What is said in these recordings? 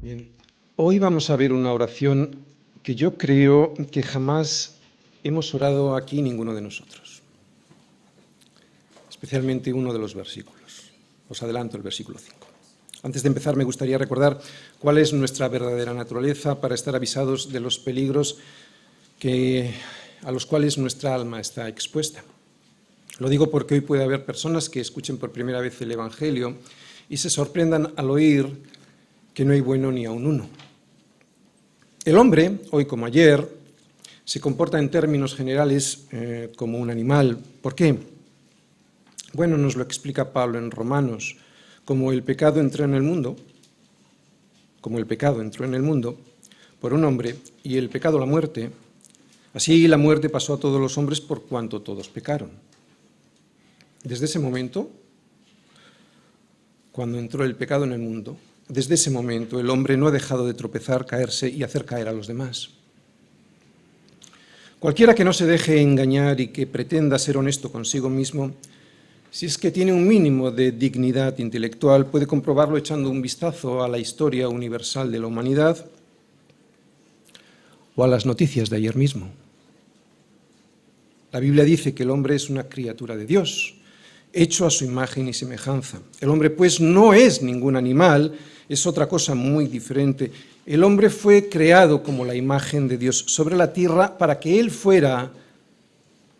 Bien, hoy vamos a ver una oración que yo creo que jamás hemos orado aquí ninguno de nosotros, especialmente uno de los versículos. Os adelanto el versículo 5. Antes de empezar me gustaría recordar cuál es nuestra verdadera naturaleza para estar avisados de los peligros a los cuales nuestra alma está expuesta. Lo digo porque hoy puede haber personas que escuchen por primera vez el Evangelio y se sorprendan al oír que no hay bueno ni aun uno. El hombre, hoy como ayer, se comporta en términos generales como un animal. ¿Por qué? Bueno, nos lo explica Pablo en Romanos. Como el pecado entró en el mundo por un hombre y el pecado la muerte, así la muerte pasó a todos los hombres por cuanto todos pecaron. Desde ese momento, cuando entró el pecado en el mundo, desde ese momento el hombre no ha dejado de tropezar, caerse y hacer caer a los demás. Cualquiera que no se deje engañar y que pretenda ser honesto consigo mismo, si es que tiene un mínimo de dignidad intelectual, puede comprobarlo echando un vistazo a la historia universal de la humanidad o a las noticias de ayer mismo. La Biblia dice que el hombre es una criatura de Dios, hecho a su imagen y semejanza. El hombre, pues, no es ningún animal, es otra cosa muy diferente. El hombre fue creado como la imagen de Dios sobre la tierra para que Él fuera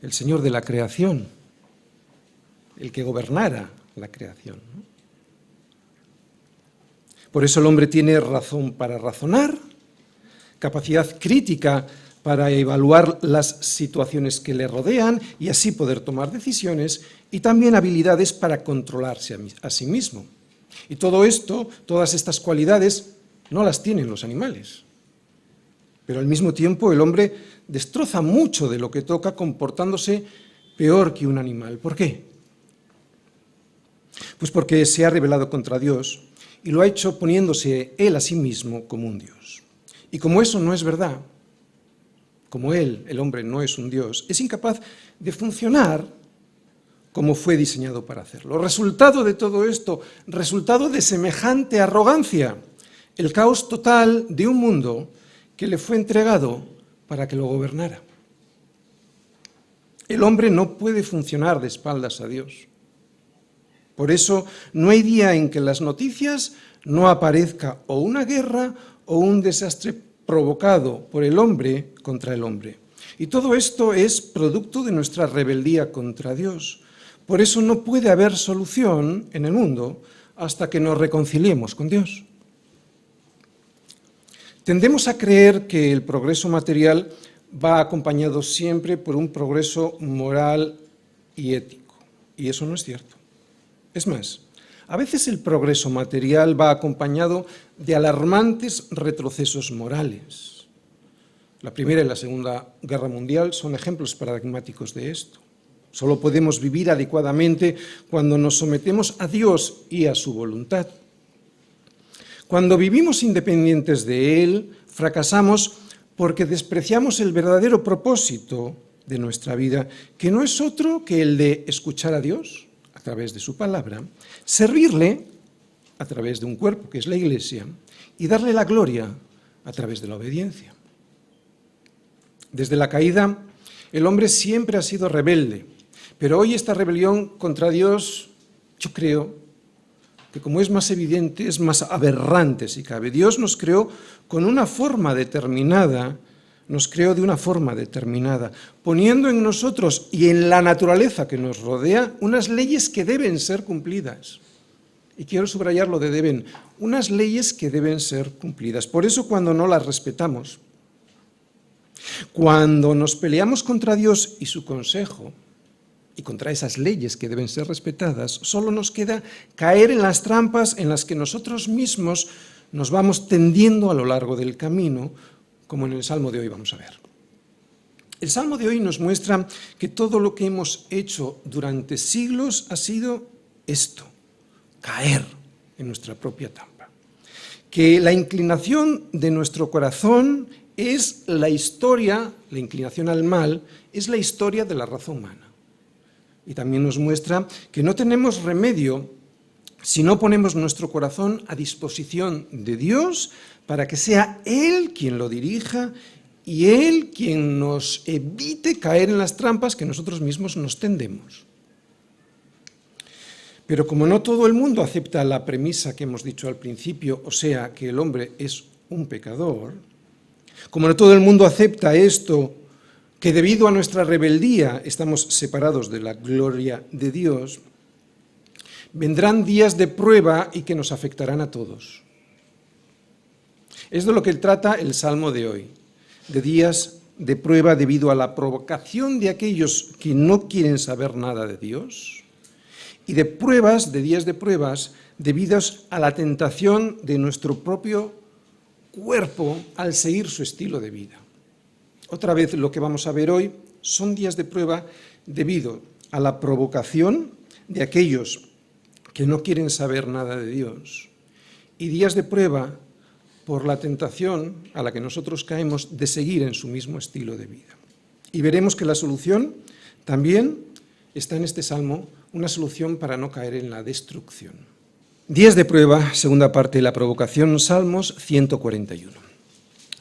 el Señor de la creación, el que gobernara la creación. Por eso el hombre tiene razón para razonar, capacidad crítica para evaluar las situaciones que le rodean y así poder tomar decisiones, y también habilidades para controlarse a sí mismo. Y todo esto, todas estas cualidades, no las tienen los animales. Pero al mismo tiempo el hombre destroza mucho de lo que toca comportándose peor que un animal. ¿Por qué? Pues porque se ha rebelado contra Dios y lo ha hecho poniéndose él a sí mismo como un Dios. Y como eso no es verdad, como él, el hombre, no es un Dios, es incapaz de funcionar como fue diseñado para hacerlo. Resultado de todo esto, resultado de semejante arrogancia, el caos total de un mundo que le fue entregado para que lo gobernara. El hombre no puede funcionar de espaldas a Dios. Por eso no hay día en que en las noticias no aparezca o una guerra o un desastre provocado por el hombre contra el hombre. Y todo esto es producto de nuestra rebeldía contra Dios. Por eso no puede haber solución en el mundo hasta que nos reconciliemos con Dios. Tendemos a creer que el progreso material va acompañado siempre por un progreso moral y ético, y eso no es cierto. Es más, a veces el progreso material va acompañado de alarmantes retrocesos morales. La Primera y la Segunda Guerra Mundial son ejemplos paradigmáticos de esto. Solo podemos vivir adecuadamente cuando nos sometemos a Dios y a su voluntad. Cuando vivimos independientes de Él, fracasamos porque despreciamos el verdadero propósito de nuestra vida, que no es otro que el de escuchar a Dios a través de su palabra, servirle a través de un cuerpo que es la Iglesia y darle la gloria a través de la obediencia. Desde la caída, el hombre siempre ha sido rebelde, pero hoy esta rebelión contra Dios, yo creo que como es más evidente, es más aberrante si cabe. Dios nos creó con una forma determinada, nos creó de una forma determinada, poniendo en nosotros y en la naturaleza que nos rodea unas leyes que deben ser cumplidas. Y quiero subrayar lo de deben, unas leyes que deben ser cumplidas. Por eso cuando no las respetamos, cuando nos peleamos contra Dios y su consejo, y contra esas leyes que deben ser respetadas, solo nos queda caer en las trampas en las que nosotros mismos nos vamos tendiendo a lo largo del camino, como en el Salmo de hoy vamos a ver. El Salmo de hoy nos muestra que todo lo que hemos hecho durante siglos ha sido esto, caer en nuestra propia trampa. Que la inclinación de nuestro corazón es la historia, la inclinación al mal, es la historia de la raza humana. Y también nos muestra que no tenemos remedio si no ponemos nuestro corazón a disposición de Dios para que sea Él quien lo dirija y Él quien nos evite caer en las trampas que nosotros mismos nos tendemos. Pero como no todo el mundo acepta la premisa que hemos dicho al principio, o sea, que el hombre es un pecador, como no todo el mundo acepta esto, que debido a nuestra rebeldía estamos separados de la gloria de Dios, vendrán días de prueba y que nos afectarán a todos. Es de lo que trata el Salmo de hoy, de días de prueba debido a la provocación de aquellos que no quieren saber nada de Dios y de pruebas, de días de pruebas, debidos a la tentación de nuestro propio cuerpo al seguir su estilo de vida. Otra vez lo que vamos a ver hoy son días de prueba debido a la provocación de aquellos que no quieren saber nada de Dios y días de prueba por la tentación a la que nosotros caemos de seguir en su mismo estilo de vida. Y veremos que la solución también está en este salmo, una solución para no caer en la destrucción. Días de prueba, segunda parte de la provocación, Salmos 141.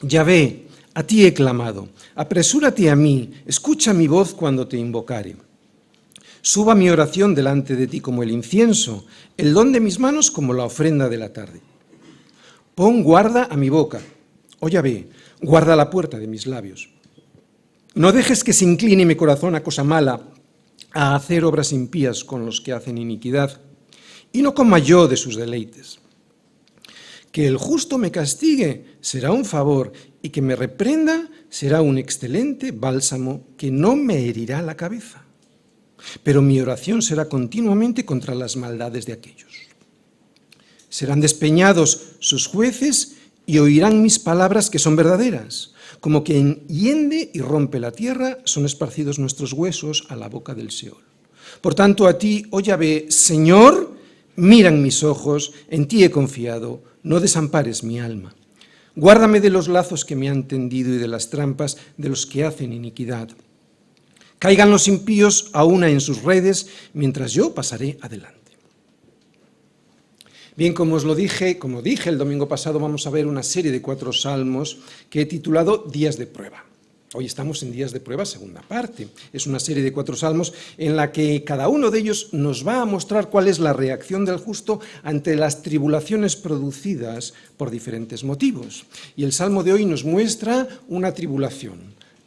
Yahvé, a ti he clamado, apresúrate a mí, escucha mi voz cuando te invocare. Suba mi oración delante de ti como el incienso, el don de mis manos como la ofrenda de la tarde. Pon guarda a mi boca, oh Yahvé, guarda la puerta de mis labios. No dejes que se incline mi corazón a cosa mala, a hacer obras impías con los que hacen iniquidad, y no coma yo de sus deleites. Que el justo me castigue será un favor, y que me reprenda será un excelente bálsamo que no me herirá la cabeza. Pero mi oración será continuamente contra las maldades de aquellos. Serán despeñados sus jueces y oirán mis palabras que son verdaderas. Como quien hiende y rompe la tierra, son esparcidos nuestros huesos a la boca del Seol. Por tanto, a ti, oh Yahvé, Señor, miran mis ojos, en ti he confiado, no desampares mi alma. Guárdame de los lazos que me han tendido y de las trampas de los que hacen iniquidad. Caigan los impíos a una en sus redes, mientras yo pasaré adelante. Bien, como dije el domingo pasado, vamos a ver una serie de 4 salmos que he titulado Días de prueba. Hoy estamos en Días de prueba, segunda parte. Es una serie de 4 salmos en la que cada uno de ellos nos va a mostrar cuál es la reacción del justo ante las tribulaciones producidas por diferentes motivos. Y el salmo de hoy nos muestra una tribulación,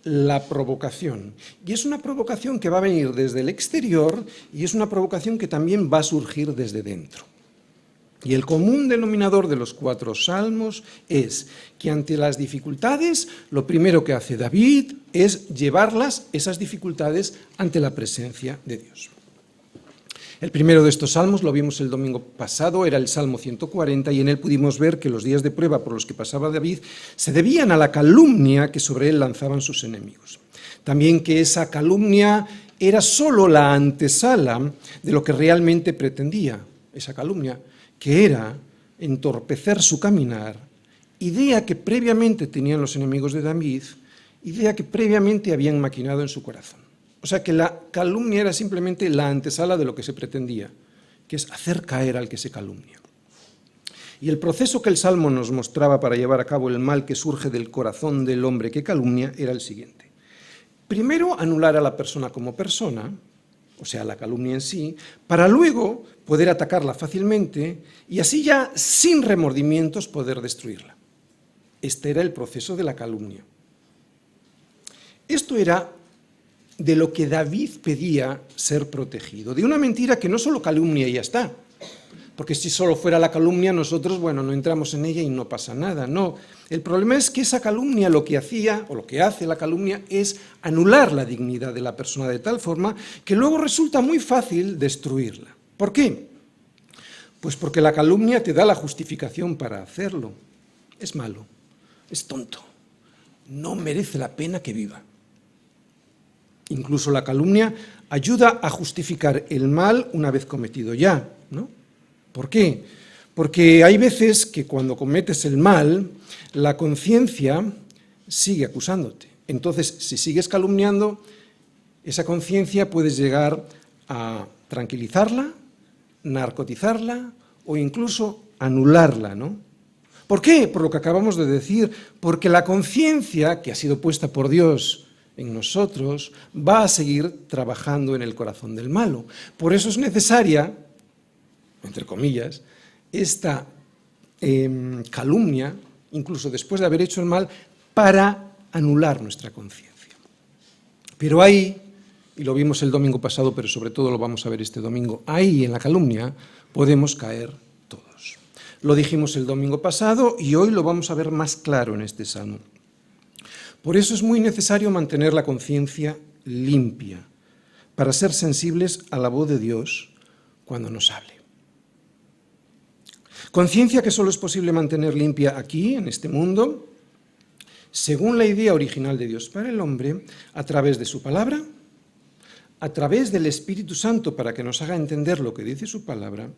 la provocación. Y es una provocación que va a venir desde el exterior y es una provocación que también va a surgir desde dentro. Y el común denominador de los 4 salmos es que ante las dificultades, lo primero que hace David es llevarlas, esas dificultades, ante la presencia de Dios. El primero de estos salmos, lo vimos el domingo pasado, era el Salmo 140, y en él pudimos ver que los días de prueba por los que pasaba David se debían a la calumnia que sobre él lanzaban sus enemigos. También que esa calumnia era solo la antesala de lo que realmente pretendía, esa calumnia, que era entorpecer su caminar, idea que previamente tenían los enemigos de David, idea que previamente habían maquinado en su corazón. O sea que la calumnia era simplemente la antesala de lo que se pretendía, que es hacer caer al que se calumnia. Y el proceso que el Salmo nos mostraba para llevar a cabo el mal que surge del corazón del hombre que calumnia era el siguiente. Primero, anular a la persona como persona, o sea, la calumnia en sí, para luego poder atacarla fácilmente y así ya sin remordimientos poder destruirla. Este era el proceso de la calumnia. Esto era de lo que David pedía ser protegido, de una mentira que no solo calumnia y ya está, porque si solo fuera la calumnia nosotros, no entramos en ella y no pasa nada, no. El problema es que esa calumnia lo que hacía, o lo que hace la calumnia, es anular la dignidad de la persona de tal forma que luego resulta muy fácil destruirla. ¿Por qué? Pues porque la calumnia te da la justificación para hacerlo. Es malo, es tonto, no merece la pena que viva. Incluso la calumnia ayuda a justificar el mal una vez cometido ya, ¿no? ¿Por qué? Porque hay veces que cuando cometes el mal, la conciencia sigue acusándote. Entonces, si sigues calumniando, esa conciencia puedes llegar a tranquilizarla, narcotizarla o incluso anularla, ¿no? ¿Por qué? Por lo que acabamos de decir, porque la conciencia que ha sido puesta por Dios en nosotros va a seguir trabajando en el corazón del malo. Por eso es necesaria, entre comillas, esta calumnia, incluso después de haber hecho el mal, para anular nuestra conciencia. Pero ahí, y lo vimos el domingo pasado, pero sobre todo lo vamos a ver este domingo, ahí en la calumnia podemos caer todos. Lo dijimos el domingo pasado y hoy lo vamos a ver más claro en este salmo. Por eso es muy necesario mantener la conciencia limpia, para ser sensibles a la voz de Dios cuando nos hable. Conciencia que solo es posible mantener limpia aquí, en este mundo, según la idea original de Dios para el hombre, a través de su palabra, a través del Espíritu Santo para que nos haga entender lo que dice su palabra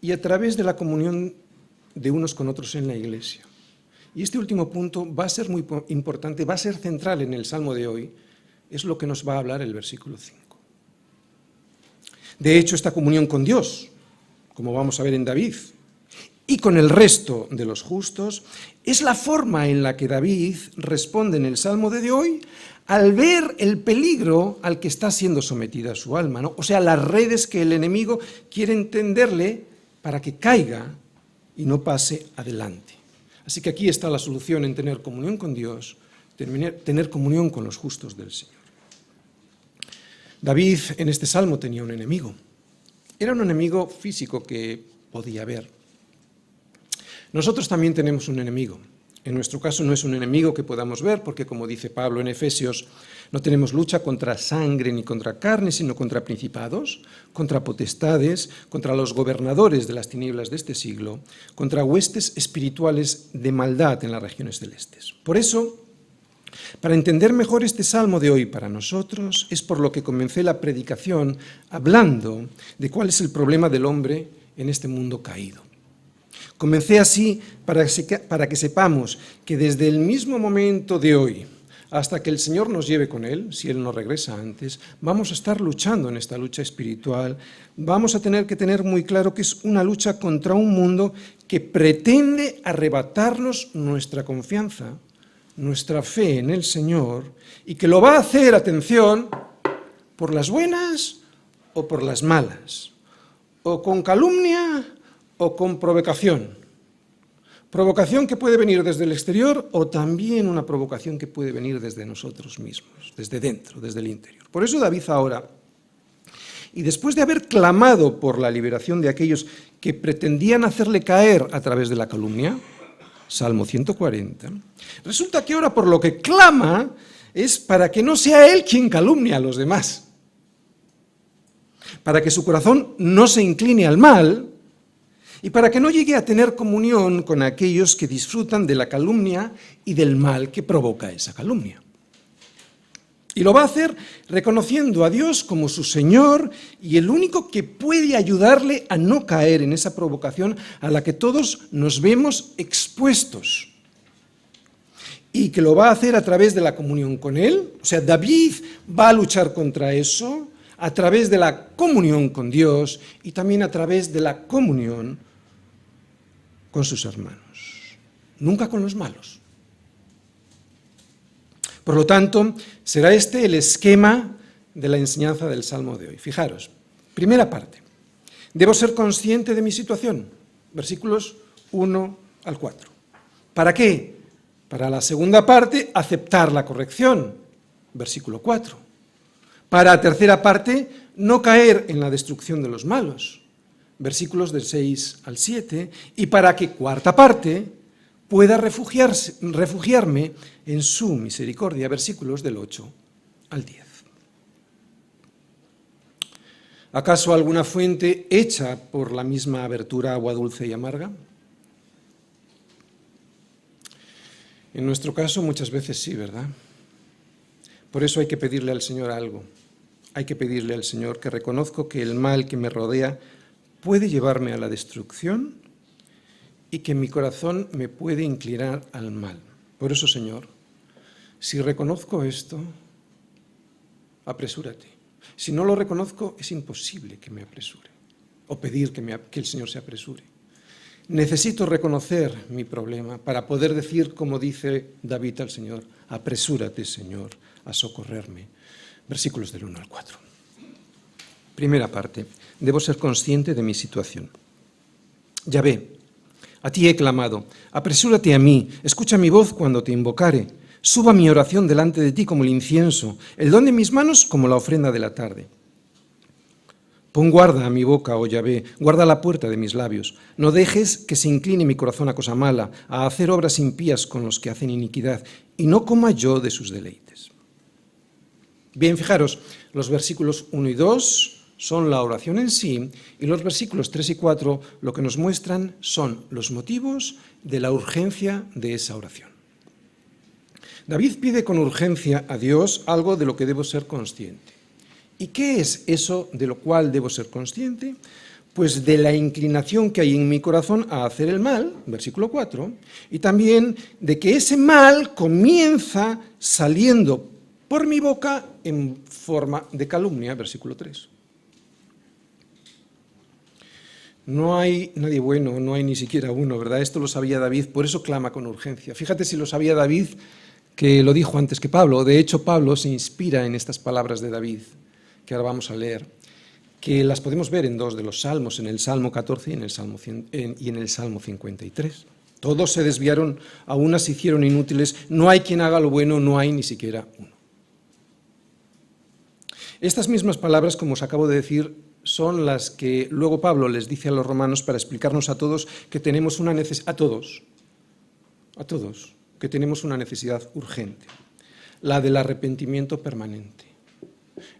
y a través de la comunión de unos con otros en la Iglesia. Y este último punto va a ser muy importante, va a ser central en el Salmo de hoy, es lo que nos va a hablar el versículo 5. De hecho, esta comunión con Dios, como vamos a ver en David, y con el resto de los justos, es la forma en la que David responde en el Salmo de hoy al ver el peligro al que está siendo sometida su alma, ¿no? O sea, las redes que el enemigo quiere tenderle para que caiga y no pase adelante. Así que aquí está la solución en tener comunión con Dios, tener comunión con los justos del Señor. David en este salmo tenía un enemigo. Era un enemigo físico que podía ver. Nosotros también tenemos un enemigo. En nuestro caso no es un enemigo que podamos ver, porque como dice Pablo en Efesios, no tenemos lucha contra sangre ni contra carne, sino contra principados, contra potestades, contra los gobernadores de las tinieblas de este siglo, contra huestes espirituales de maldad en las regiones celestes. Por eso, para entender mejor este salmo de hoy para nosotros, es por lo que comencé la predicación hablando de cuál es el problema del hombre en este mundo caído. Comencé así para que sepamos que desde el mismo momento de hoy hasta que el Señor nos lleve con Él, si Él no regresa antes, vamos a estar luchando en esta lucha espiritual. Vamos a tener que tener muy claro que es una lucha contra un mundo que pretende arrebatarnos nuestra confianza, nuestra fe en el Señor, y que lo va a hacer, atención, por las buenas o por las malas, o con calumnia o con provocación. Provocación que puede venir desde el exterior o también una provocación que puede venir desde nosotros mismos, desde dentro, desde el interior. Por eso David ahora, y después de haber clamado por la liberación de aquellos que pretendían hacerle caer a través de la calumnia, Salmo 140, resulta que ahora por lo que clama es para que no sea él quien calumnia a los demás, para que su corazón no se incline al mal, y para que no llegue a tener comunión con aquellos que disfrutan de la calumnia y del mal que provoca esa calumnia. Y lo va a hacer reconociendo a Dios como su Señor y el único que puede ayudarle a no caer en esa provocación a la que todos nos vemos expuestos. Y que lo va a hacer a través de la comunión con Él. O sea, David va a luchar contra eso a través de la comunión con Dios y también a través de la comunión con sus hermanos, nunca con los malos. Por lo tanto, será este el esquema de la enseñanza del Salmo de hoy. Fijaros, primera parte, debo ser consciente de mi situación, versículos 1 al 4. ¿Para qué? Para la segunda parte, aceptar la corrección, versículo 4. Para la tercera parte, no caer en la destrucción de los malos, versículos del 6 al 7, y para que, cuarta parte, pueda refugiarme en su misericordia, versículos del 8 al 10. ¿Acaso alguna fuente hecha por la misma abertura agua dulce y amarga? En nuestro caso muchas veces sí, ¿verdad? Por eso hay que pedirle al Señor algo. Hay que pedirle al Señor que reconozco que el mal que me rodea puede llevarme a la destrucción y que mi corazón me puede inclinar al mal. Por eso, Señor, si reconozco esto, apresúrate. Si no lo reconozco, es imposible que me apresure o pedir que el Señor se apresure. Necesito reconocer mi problema para poder decir, como dice David al Señor, apresúrate, Señor, a socorrerme. Versículos del 1 al 4. Primera parte, debo ser consciente de mi situación. Yahvé, a ti he clamado, apresúrate a mí, escucha mi voz cuando te invocare, suba mi oración delante de ti como el incienso, el don de mis manos como la ofrenda de la tarde. Pon guarda a mi boca, oh Yahvé, guarda la puerta de mis labios. No dejes que se incline mi corazón a cosa mala, a hacer obras impías con los que hacen iniquidad, y no coma yo de sus deleites. Bien, fijaros, los versículos 1 y 2 son la oración en sí, y los versículos 3 y 4 lo que nos muestran son los motivos de la urgencia de esa oración. David pide con urgencia a Dios algo de lo que debo ser consciente. ¿Y qué es eso de lo cual debo ser consciente? Pues de la inclinación que hay en mi corazón a hacer el mal, versículo 4, y también de que ese mal comienza saliendo por mi boca en forma de calumnia, versículo 3. No hay nadie bueno, no hay ni siquiera uno, ¿verdad? Esto lo sabía David, por eso clama con urgencia. Fíjate si lo sabía David, que lo dijo antes que Pablo. De hecho, Pablo se inspira en estas palabras de David, que ahora vamos a leer, que las podemos ver en dos de los salmos, en el Salmo 14 y en el Salmo 53. Todos se desviaron, a unas se hicieron inútiles, no hay quien haga lo bueno, no hay ni siquiera uno. Estas mismas palabras, como os acabo de decir, son las que luego Pablo les dice a los romanos para explicarnos a todos que tenemos una necesidad, a todos, que tenemos una necesidad urgente, la del arrepentimiento permanente.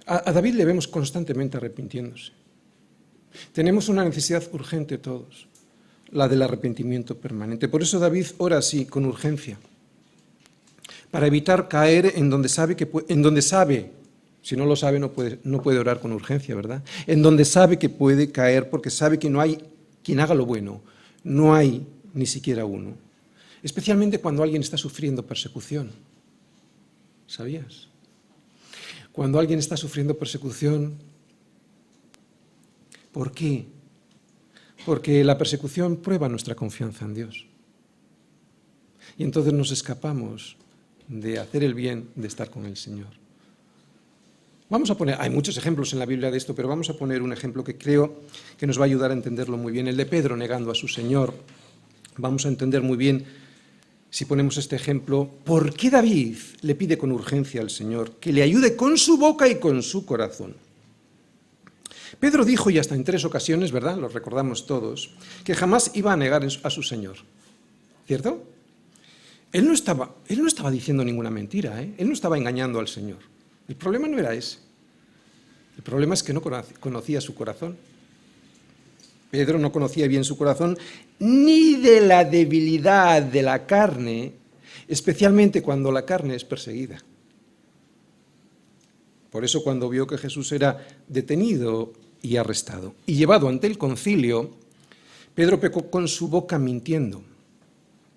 A David le vemos constantemente arrepintiéndose. Tenemos una necesidad urgente todos, la del arrepentimiento permanente. Por eso David ora así, con urgencia, para evitar caer en donde sabe, si no lo sabe no puede orar con urgencia, ¿verdad? En donde sabe que puede caer porque sabe que no hay quien haga lo bueno, no hay ni siquiera uno. Especialmente cuando alguien está sufriendo persecución. ¿Sabías? Cuando alguien está sufriendo persecución, ¿por qué? Porque la persecución prueba nuestra confianza en Dios. Y entonces nos escapamos de hacer el bien, de estar con el Señor. Vamos a poner, hay muchos ejemplos en la Biblia de esto, pero vamos a poner un ejemplo que creo que nos va a ayudar a entenderlo muy bien, el de Pedro negando a su Señor. Vamos a entender muy bien, si ponemos este ejemplo, por qué David le pide con urgencia al Señor que le ayude con su boca y con su corazón. Pedro dijo, y hasta en 3 ocasiones, ¿verdad?, lo recordamos todos, que jamás iba a negar a su Señor. ¿Cierto? Él no estaba diciendo ninguna mentira, Él no estaba engañando al Señor. El problema no era ese. El problema es que no conocía su corazón. Pedro no conocía bien su corazón ni de la debilidad de la carne, especialmente cuando la carne es perseguida. Por eso cuando vio que Jesús era detenido y arrestado y llevado ante el concilio, Pedro pecó con su boca mintiendo.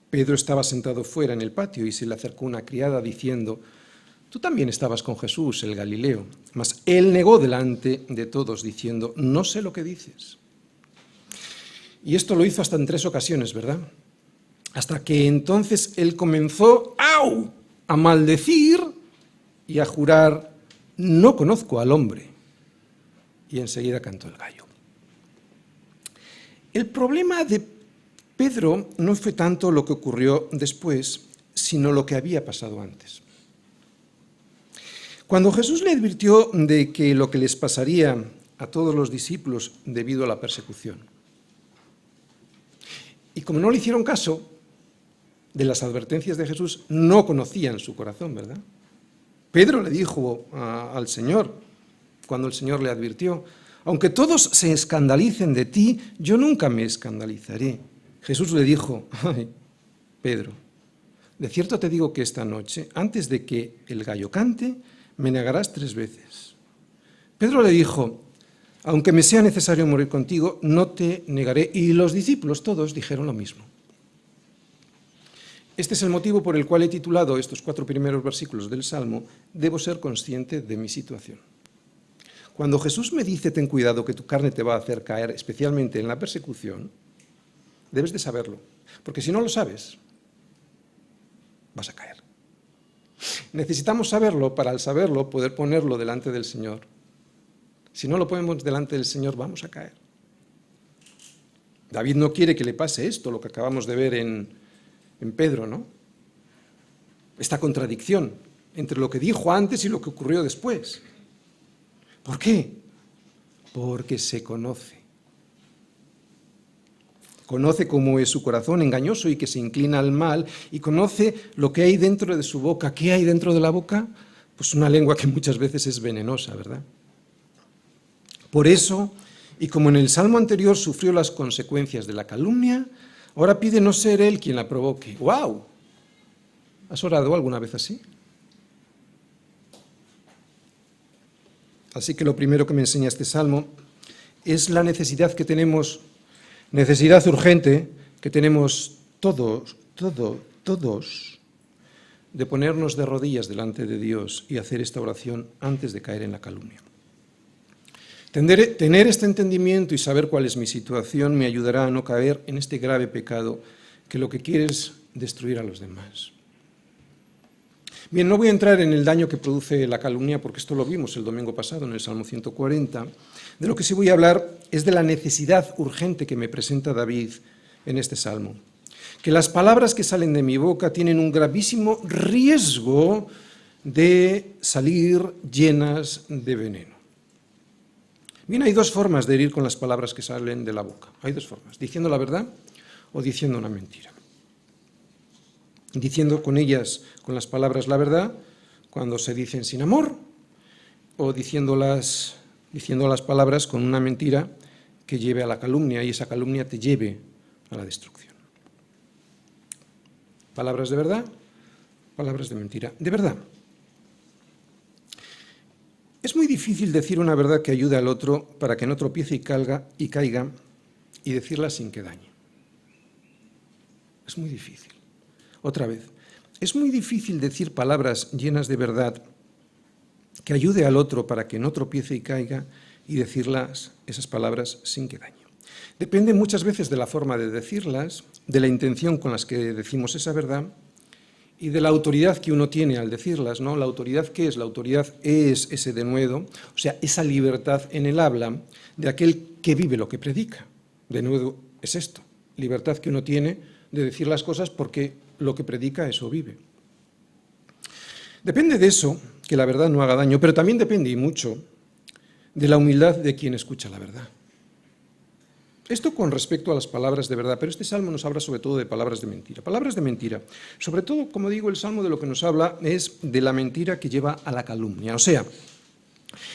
Pedro estaba sentado fuera en el patio y se le acercó una criada diciendo: «Tú también estabas con Jesús, el Galileo». Mas él negó delante de todos diciendo: «No sé lo que dices». Y esto lo hizo hasta en 3 ocasiones, ¿verdad? Hasta que entonces él comenzó a maldecir y a jurar: «No conozco al hombre». Y enseguida cantó el gallo. El problema de Pedro no fue tanto lo que ocurrió después, sino lo que había pasado antes. Cuando Jesús le advirtió de que lo que les pasaría a todos los discípulos debido a la persecución, y como no le hicieron caso de las advertencias de Jesús, no conocían su corazón, ¿verdad? Pedro le dijo al Señor, cuando el Señor le advirtió: «Aunque todos se escandalicen de ti, yo nunca me escandalizaré». Jesús le dijo: «Ay, Pedro, de cierto te digo que esta noche, antes de que el gallo cante, me negarás 3 veces». Pedro le dijo: «Aunque me sea necesario morir contigo, no te negaré». Y los discípulos todos dijeron lo mismo. Este es el motivo por el cual he titulado estos 4 primeros versículos del Salmo: «Debo ser consciente de mi situación». Cuando Jesús me dice: «Ten cuidado que tu carne te va a hacer caer», especialmente en la persecución, Debes de saberlo, porque si no lo sabes, vas a caer. Necesitamos saberlo para, al saberlo, poder ponerlo delante del Señor. Si no lo ponemos delante del Señor, vamos a caer. David no quiere que le pase esto, lo que acabamos de ver en Pedro, ¿no? Esta contradicción entre lo que dijo antes y lo que ocurrió después. ¿Por qué? Porque se conoce. Conoce cómo es su corazón engañoso y que se inclina al mal, y conoce lo que hay dentro de su boca. ¿Qué hay dentro de la boca? Pues una lengua que muchas veces es venenosa, ¿verdad? Por eso, y como en el salmo anterior sufrió las consecuencias de la calumnia, ahora pide no ser él quien la provoque. ¡Guau! ¿Has orado alguna vez así? Así que lo primero que me enseña este salmo es la necesidad que tenemos, necesidad urgente que tenemos todos, de ponernos de rodillas delante de Dios y hacer esta oración antes de caer en la calumnia. Tener este entendimiento y saber cuál es mi situación me ayudará a no caer en este grave pecado que lo que quiere es destruir a los demás. Bien, no voy a entrar en el daño que produce la calumnia, porque esto lo vimos el domingo pasado en el Salmo 140. De lo que sí voy a hablar es de la necesidad urgente que me presenta David en este salmo. Que las palabras que salen de mi boca tienen un gravísimo riesgo de salir llenas de veneno. Bien, hay dos formas de herir con las palabras que salen de la boca. Hay dos formas, diciendo la verdad o diciendo una mentira. Diciendo con ellas, con las palabras, la verdad, cuando se dicen sin amor, o diciendo las palabras con una mentira que lleve a la calumnia, y esa calumnia te lleve a la destrucción. Palabras de verdad, palabras de mentira. De verdad. Es muy difícil decir una verdad que ayude al otro para que no tropiece y caiga y decirla sin que dañe. Es muy difícil. Otra vez, es muy difícil decir palabras llenas de verdad que ayude al otro para que no tropiece y caiga y decirlas, esas palabras, sin que dañe. Depende muchas veces de la forma de decirlas, de la intención con las que decimos esa verdad y de la autoridad que uno tiene al decirlas, ¿no? ¿La autoridad qué es? La autoridad es ese denuedo, o sea, esa libertad en el habla de aquel que vive lo que predica. Denuedo es esto, libertad que uno tiene de decir las cosas porque lo que predica, eso vive. Depende de eso, que la verdad no haga daño, pero también depende, y mucho, de la humildad de quien escucha la verdad. Esto con respecto a las palabras de verdad, pero este salmo nos habla sobre todo de palabras de mentira. Palabras de mentira. Sobre todo, como digo, el salmo de lo que nos habla es de la mentira que lleva a la calumnia, o sea,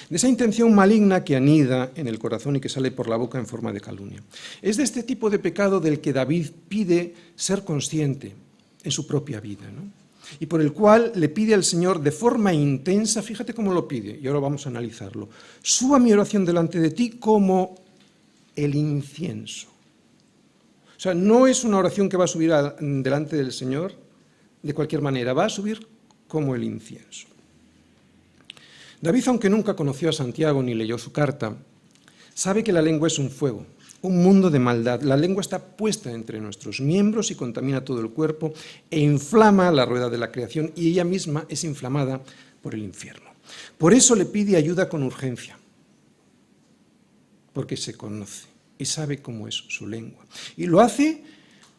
de esa intención maligna que anida en el corazón y que sale por la boca en forma de calumnia. Es de este tipo de pecado del que David pide ser consciente en su propia vida, ¿no? Y por el cual le pide al Señor de forma intensa, fíjate cómo lo pide, y ahora vamos a analizarlo. Suba mi oración delante de ti como el incienso. O sea, no es una oración que va a subir delante del Señor de cualquier manera, va a subir como el incienso. David, aunque nunca conoció a Santiago ni leyó su carta, sabe que la lengua es un fuego, un mundo de maldad. La lengua está puesta entre nuestros miembros y contamina todo el cuerpo e inflama la rueda de la creación, y ella misma es inflamada por el infierno. Por eso le pide ayuda con urgencia, porque se conoce y sabe cómo es su lengua. Y lo hace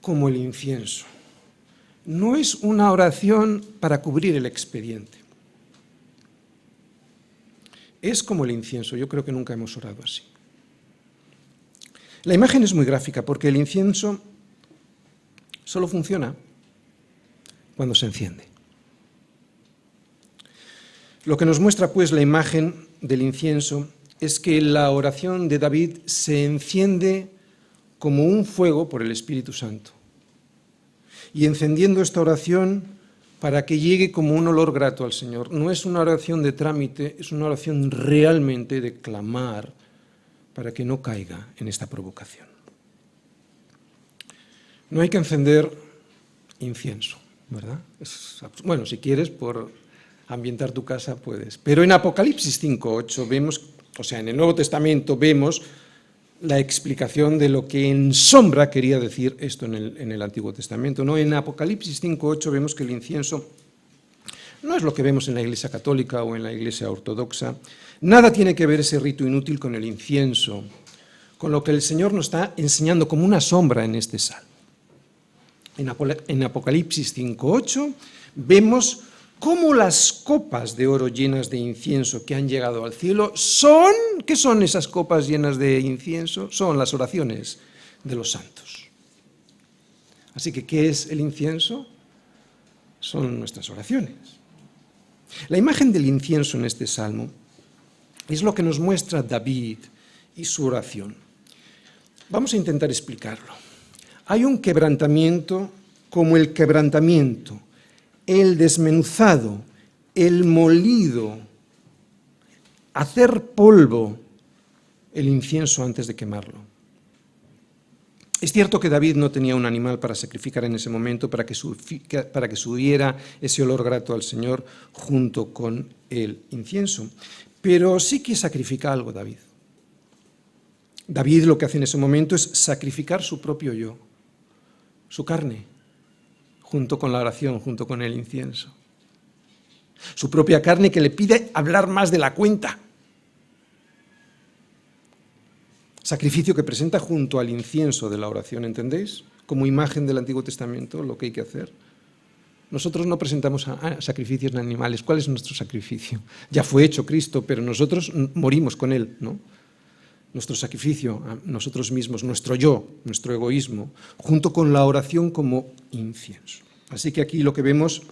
como el incienso. No es una oración para cubrir el expediente. Es como el incienso. Yo creo que nunca hemos orado así. La imagen es muy gráfica porque el incienso solo funciona cuando se enciende. Lo que nos muestra pues la imagen del incienso es que la oración de David se enciende como un fuego por el Espíritu Santo. Y encendiendo esta oración para que llegue como un olor grato al Señor. No es una oración de trámite, es una oración realmente de clamar para que no caiga en esta provocación. No hay que encender incienso, ¿verdad? Bueno, si quieres, por ambientar tu casa puedes. Pero en Apocalipsis 5:8 vemos, o sea, en el Nuevo Testamento vemos la explicación de lo que en sombra quería decir esto en el Antiguo Testamento, ¿no? En Apocalipsis 5:8 vemos que el incienso no es lo que vemos en la Iglesia católica o en la Iglesia ortodoxa. Nada tiene que ver ese rito inútil con el incienso, con lo que el Señor nos está enseñando como una sombra en este salmo. En Apocalipsis 5:8 vemos cómo las copas de oro llenas de incienso que han llegado al cielo son, ¿qué son esas copas llenas de incienso? Son las oraciones de los santos. Así que, ¿qué es el incienso? Son nuestras oraciones. La imagen del incienso en este salmo es lo que nos muestra David y su oración. Vamos a intentar explicarlo. Hay un quebrantamiento como el quebrantamiento, el desmenuzado, el molido, hacer polvo el incienso antes de quemarlo. Es cierto que David no tenía un animal para sacrificar en ese momento para que subiera ese olor grato al Señor junto con el incienso, pero sí que sacrifica algo David. David lo que hace en ese momento es sacrificar su propio yo, su carne, junto con la oración, junto con el incienso. Su propia carne que le pide hablar más de la cuenta. Sacrificio que presenta junto al incienso de la oración, ¿entendéis? Como imagen del Antiguo Testamento, lo que hay que hacer. Nosotros no presentamos sacrificios animales. ¿Cuál es nuestro sacrificio? Ya fue hecho Cristo, pero nosotros morimos con Él, ¿no? Nuestro sacrificio a nosotros mismos, nuestro yo, nuestro egoísmo, junto con la oración como incienso. Así que aquí lo que vemos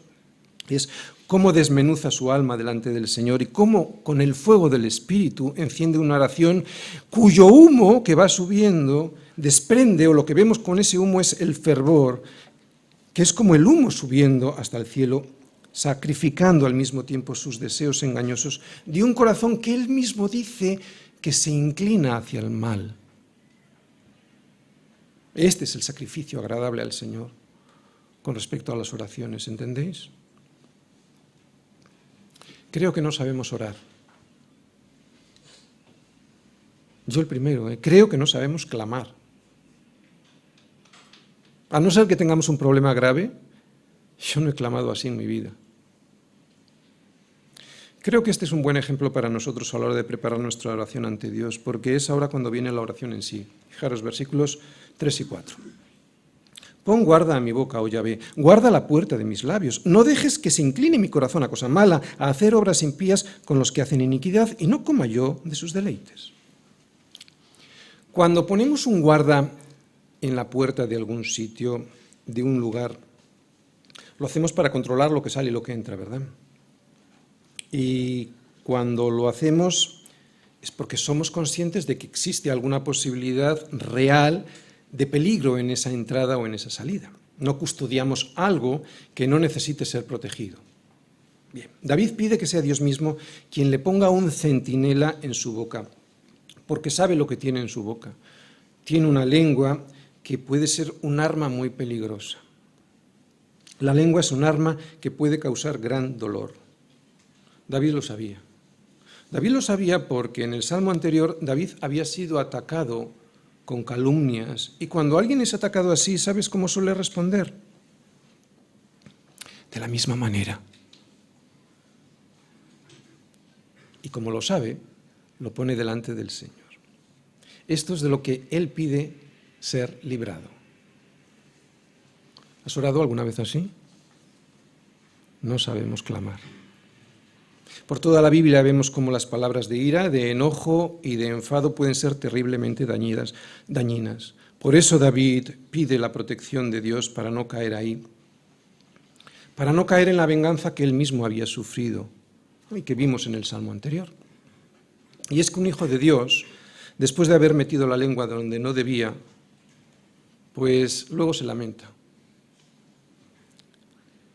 es cómo desmenuza su alma delante del Señor y cómo con el fuego del Espíritu enciende una oración cuyo humo que va subiendo desprende, o lo que vemos con ese humo es el fervor, que es como el humo subiendo hasta el cielo, sacrificando al mismo tiempo sus deseos engañosos de un corazón que él mismo dice que se inclina hacia el mal. Este es el sacrificio agradable al Señor con respecto a las oraciones, ¿entendéis? Creo que no sabemos orar. Yo el primero, creo que no sabemos clamar. A no ser que tengamos un problema grave, yo no he clamado así en mi vida. Creo que este es un buen ejemplo para nosotros a la hora de preparar nuestra oración ante Dios, porque es ahora cuando viene la oración en sí. Fijaros, versículos 3 y 4. Pon guarda a mi boca, oh Yahvé, guarda la puerta de mis labios. No dejes que se incline mi corazón a cosa mala, a hacer obras impías con los que hacen iniquidad, y no coma yo de sus deleites. Cuando ponemos un guarda en la puerta de algún sitio, de un lugar, lo hacemos para controlar lo que sale y lo que entra, ¿verdad? Y cuando lo hacemos es porque somos conscientes de que existe alguna posibilidad real de peligro en esa entrada o en esa salida. No custodiamos algo que no necesite ser protegido. Bien, David pide que sea Dios mismo quien le ponga un centinela en su boca, porque sabe lo que tiene en su boca. Tiene una lengua que puede ser un arma muy peligrosa. La lengua es un arma que puede causar gran dolor. David lo sabía. David lo sabía porque en el salmo anterior David había sido atacado con calumnias, y cuando alguien es atacado así, ¿sabes cómo suele responder? De la misma manera. Y como lo sabe, lo pone delante del Señor. Esto es de lo que él pide ser librado. ¿Has orado alguna vez así? No sabemos clamar. Por toda la Biblia vemos cómo las palabras de ira, de enojo y de enfado pueden ser terriblemente dañinas. Por eso David pide la protección de Dios para no caer ahí, para no caer en la venganza que él mismo había sufrido y que vimos en el salmo anterior. Y es que un hijo de Dios, después de haber metido la lengua donde no debía, pues luego se lamenta.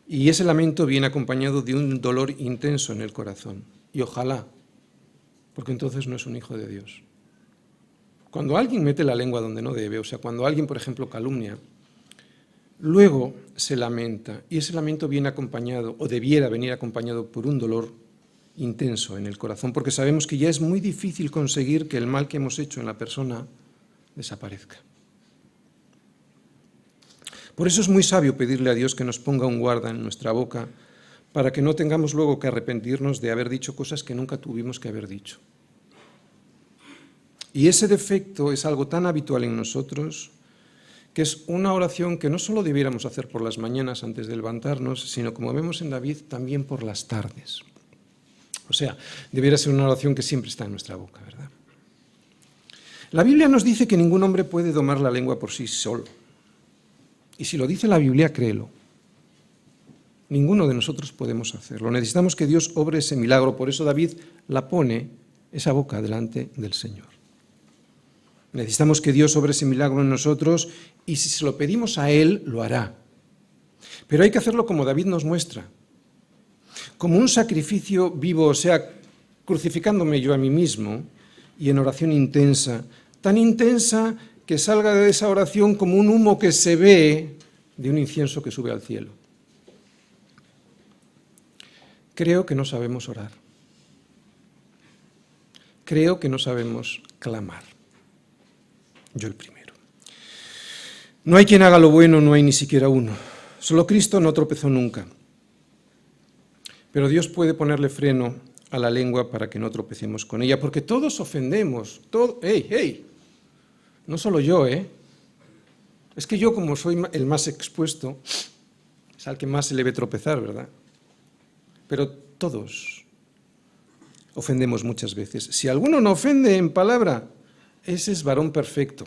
Y ese lamento viene acompañado de un dolor intenso en el corazón. Y ojalá, porque entonces no es un hijo de Dios. Cuando alguien mete la lengua donde no debe, o sea, cuando alguien, por ejemplo, calumnia, luego se lamenta, y ese lamento viene acompañado, o debiera venir acompañado por un dolor intenso en el corazón, porque sabemos que ya es muy difícil conseguir que el mal que hemos hecho en la persona desaparezca. Por eso es muy sabio pedirle a Dios que nos ponga un guarda en nuestra boca para que no tengamos luego que arrepentirnos de haber dicho cosas que nunca tuvimos que haber dicho. Y ese defecto es algo tan habitual en nosotros que es una oración que no solo debiéramos hacer por las mañanas antes de levantarnos, sino, como vemos en David, también por las tardes. O sea, debiera ser una oración que siempre está en nuestra boca, ¿verdad? La Biblia nos dice que ningún hombre puede domar la lengua por sí solo. Y si lo dice la Biblia, créelo. Ninguno de nosotros podemos hacerlo. Necesitamos que Dios obre ese milagro. Por eso David la pone, esa boca, delante del Señor. Necesitamos que Dios obre ese milagro en nosotros y si se lo pedimos a Él, lo hará. Pero hay que hacerlo como David nos muestra. Como un sacrificio vivo, o sea, crucificándome yo a mí mismo y en oración intensa, tan intensa que salga de esa oración como un humo que se ve de un incienso que sube al cielo. Creo que no sabemos orar. Creo que no sabemos clamar. Yo el primero. No hay quien haga lo bueno, no hay ni siquiera uno. Solo Cristo no tropezó nunca. Pero Dios puede ponerle freno a la lengua para que no tropecemos con ella, porque todos ofendemos. ¡Ey! No solo yo, Es que yo, como soy el más expuesto, es al que más se le ve tropezar, ¿verdad? Pero todos ofendemos muchas veces. Si alguno no ofende en palabra, ese es varón perfecto,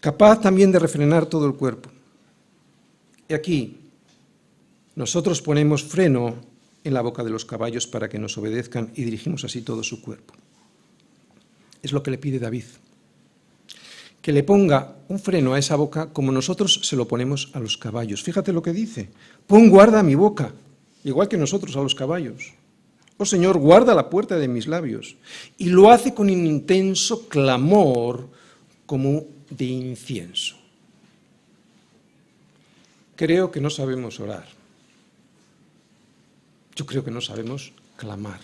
capaz también de refrenar todo el cuerpo. Y aquí nosotros ponemos freno en la boca de los caballos para que nos obedezcan y dirigimos así todo su cuerpo. Es lo que le pide David, que le ponga un freno a esa boca como nosotros se lo ponemos a los caballos. Fíjate lo que dice: pon guarda a mi boca, igual que nosotros a los caballos. Oh Señor, guarda la puerta de mis labios. Y lo hace con un intenso clamor como de incienso. Creo que no sabemos orar. Yo creo que no sabemos clamar.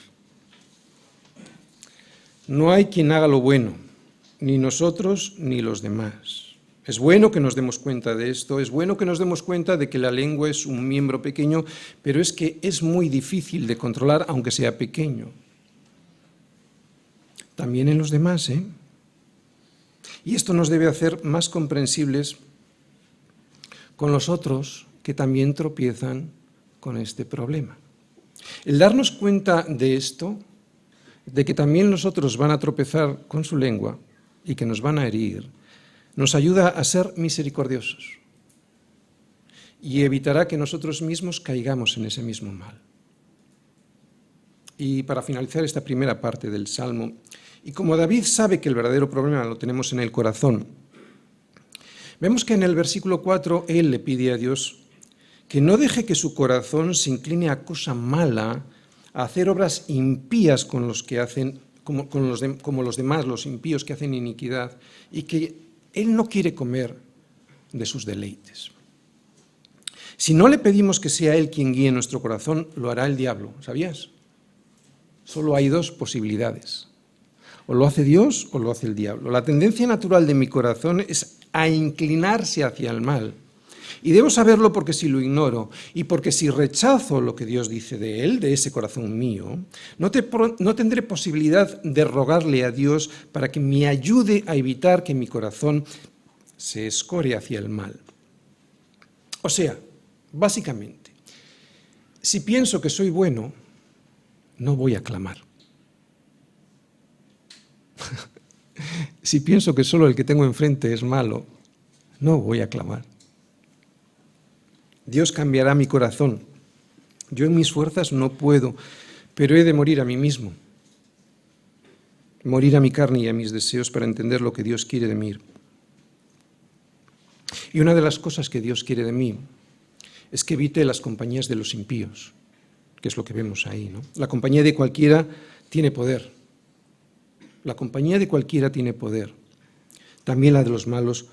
No hay quien haga lo bueno, ni nosotros ni los demás. Es bueno que nos demos cuenta de esto, es bueno que nos demos cuenta de que la lengua es un miembro pequeño, pero es que es muy difícil de controlar, aunque sea pequeño. También en los demás, Y esto nos debe hacer más comprensibles con los otros que también tropiezan con este problema. El darnos cuenta de esto, de que también los otros van a tropezar con su lengua y que nos van a herir, nos ayuda a ser misericordiosos y evitará que nosotros mismos caigamos en ese mismo mal. Y para finalizar esta primera parte del Salmo, y como David sabe que el verdadero problema lo tenemos en el corazón, vemos que en el versículo 4 él le pide a Dios que no deje que su corazón se incline a cosa mala, a hacer obras impías con los que hacen, como los demás, los impíos que hacen iniquidad, y que él no quiere comer de sus deleites. Si no le pedimos que sea Él quien guíe nuestro corazón, lo hará el diablo, ¿sabías? Solo hay dos posibilidades. O lo hace Dios o lo hace el diablo. La tendencia natural de mi corazón es a inclinarse hacia el mal. Y debo saberlo porque si lo ignoro y porque si rechazo lo que Dios dice de él, de ese corazón mío, no tendré posibilidad de rogarle a Dios para que me ayude a evitar que mi corazón se escore hacia el mal. O sea, básicamente, si pienso que soy bueno, no voy a clamar. Si pienso que solo el que tengo enfrente es malo, no voy a clamar. Dios cambiará mi corazón. Yo en mis fuerzas no puedo, pero he de morir a mí mismo. Morir a mi carne y a mis deseos para entender lo que Dios quiere de mí. Y una de las cosas que Dios quiere de mí es que evite las compañías de los impíos, que es lo que vemos ahí, ¿no? La compañía de cualquiera tiene poder. La compañía de cualquiera tiene poder. También la de los malos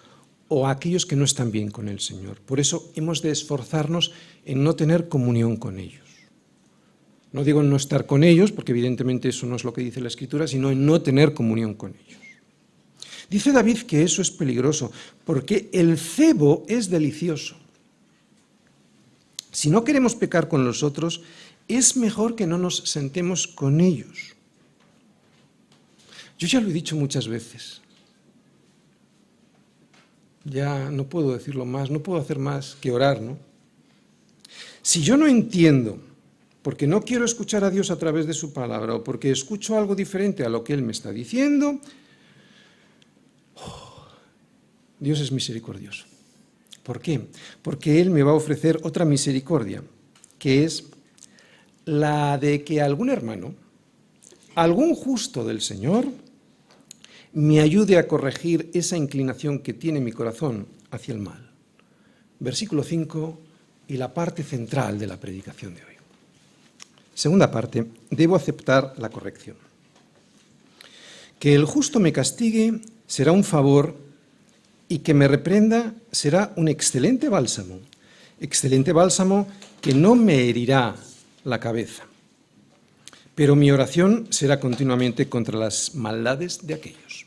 o a aquellos que no están bien con el Señor. Por eso hemos de esforzarnos en no tener comunión con ellos. No digo en no estar con ellos, porque evidentemente eso no es lo que dice la Escritura, sino en no tener comunión con ellos. Dice David que eso es peligroso, porque el cebo es delicioso. Si no queremos pecar con los otros, es mejor que no nos sentemos con ellos. Yo ya lo he dicho muchas veces. Ya no puedo decirlo más, no puedo hacer más que orar, ¿no? Si yo no entiendo, porque no quiero escuchar a Dios a través de su palabra, o porque escucho algo diferente a lo que Él me está diciendo, Dios es misericordioso. ¿Por qué? Porque Él me va a ofrecer otra misericordia, que es la de que algún hermano, algún justo del Señor, me ayude a corregir esa inclinación que tiene mi corazón hacia el mal. Versículo 5 y la parte central de la predicación de hoy. Segunda parte, debo aceptar la corrección. Que el justo me castigue será un favor y que me reprenda será un excelente bálsamo que no me herirá la cabeza. Pero mi oración será continuamente contra las maldades de aquellos.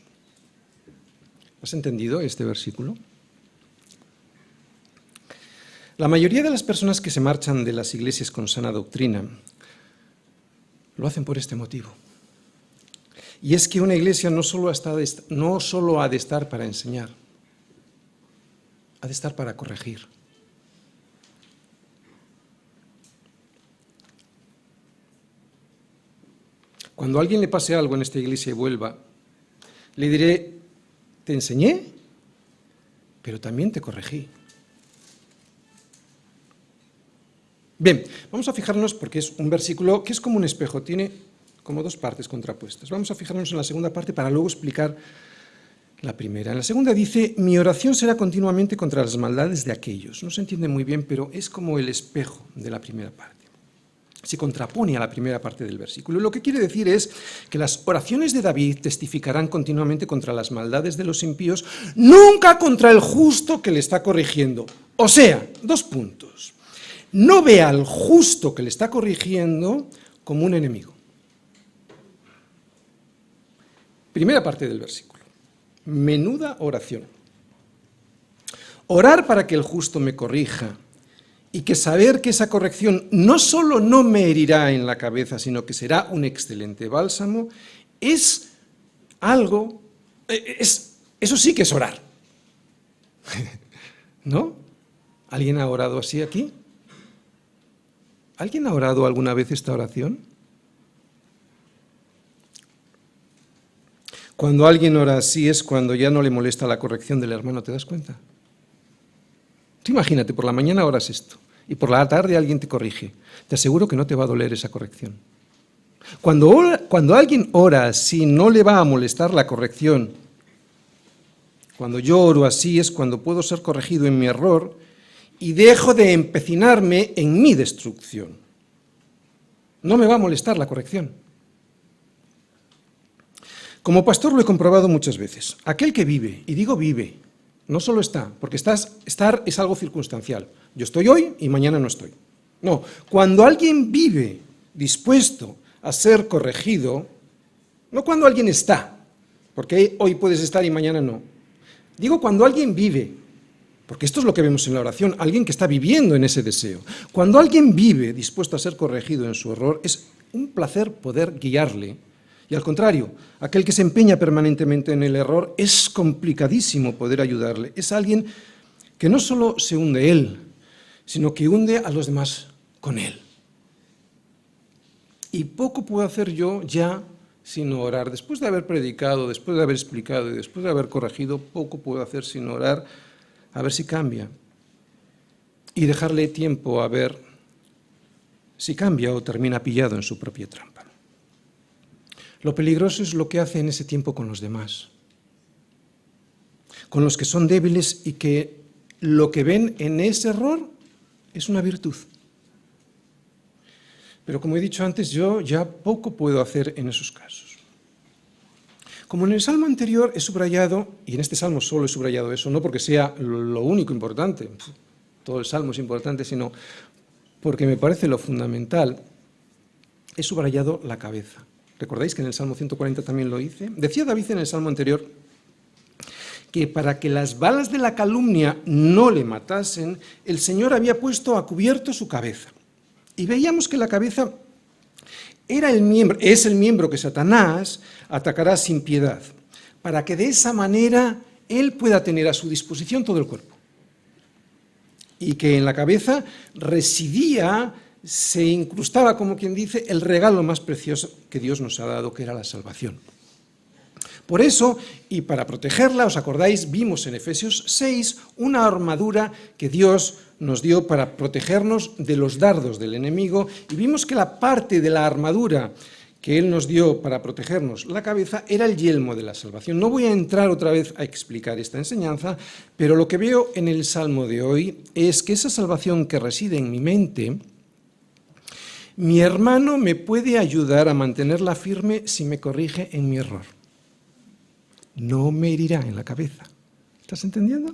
¿Has entendido este versículo? La mayoría de las personas que se marchan de las iglesias con sana doctrina lo hacen por este motivo. Y es que una iglesia no solo ha de estar para enseñar, ha de estar para corregir. Cuando a alguien le pase algo en esta iglesia y vuelva, le diré, te enseñé, pero también te corregí. Bien, vamos a fijarnos, porque es un versículo que es como un espejo, tiene como dos partes contrapuestas. Vamos a fijarnos en la segunda parte para luego explicar la primera. En la segunda dice, mi oración será continuamente contra las maldades de aquellos. No se entiende muy bien, pero es como el espejo de la primera parte. Se contrapone a la primera parte del versículo. Lo que quiere decir es que las oraciones de David testificarán continuamente contra las maldades de los impíos, nunca contra el justo que le está corrigiendo. O sea, 2 puntos. No ve al justo que le está corrigiendo como un enemigo. Primera parte del versículo. Menuda oración. Orar para que el justo me corrija y que saber que esa corrección no solo no me herirá en la cabeza, sino que será un excelente bálsamo, es algo, eso sí que es orar. ¿No? ¿Alguien ha orado así aquí? ¿Alguien ha orado alguna vez esta oración? Cuando alguien ora así es cuando ya no le molesta la corrección del hermano, ¿te das cuenta? Tú imagínate, por la mañana oras esto y por la tarde alguien te corrige. Te aseguro que no te va a doler esa corrección. Cuando alguien ora así, no le va a molestar la corrección. Cuando yo oro así es cuando puedo ser corregido en mi error y dejo de empecinarme en mi destrucción. No me va a molestar la corrección. Como pastor lo he comprobado muchas veces. Aquel que vive, y digo vive, no solo está, porque estar es algo circunstancial. Yo estoy hoy y mañana no estoy. No, cuando alguien vive dispuesto a ser corregido, no cuando alguien está, porque hoy puedes estar y mañana no. Digo cuando alguien vive, porque esto es lo que vemos en la oración, alguien que está viviendo en ese deseo. Cuando alguien vive dispuesto a ser corregido en su error, es un placer poder guiarle. Y al contrario, aquel que se empeña permanentemente en el error, es complicadísimo poder ayudarle. Es alguien que no solo se hunde él, sino que hunde a los demás con él. Y poco puedo hacer yo ya sino orar. Después de haber predicado, después de haber explicado y después de haber corregido, poco puedo hacer sino orar a ver si cambia. Y dejarle tiempo a ver si cambia o termina pillado en su propia trampa. Lo peligroso es lo que hace en ese tiempo con los demás, con los que son débiles y que lo que ven en ese error es una virtud. Pero como he dicho antes, yo ya poco puedo hacer en esos casos. Como en el salmo anterior he subrayado, y en este salmo solo he subrayado eso, no porque sea lo único importante, todo el salmo es importante, sino porque me parece lo fundamental, he subrayado la cabeza. ¿Recordáis que en el Salmo 140 también lo hice? Decía David en el Salmo anterior que para que las balas de la calumnia no le matasen, el Señor había puesto a cubierto su cabeza. Y veíamos que la cabeza es el miembro que Satanás atacará sin piedad, para que de esa manera él pueda tener a su disposición todo el cuerpo. Y que en la cabeza residía, se incrustaba, como quien dice, el regalo más precioso que Dios nos ha dado, que era la salvación. Por eso, y para protegerla, ¿os acordáis? Vimos en Efesios 6 una armadura que Dios nos dio para protegernos de los dardos del enemigo, y vimos que la parte de la armadura que Él nos dio para protegernos la cabeza era el yelmo de la salvación. No voy a entrar otra vez a explicar esta enseñanza, pero lo que veo en el Salmo de hoy es que esa salvación que reside en mi mente, mi hermano me puede ayudar a mantenerla firme si me corrige en mi error. No me herirá en la cabeza. ¿Estás entendiendo?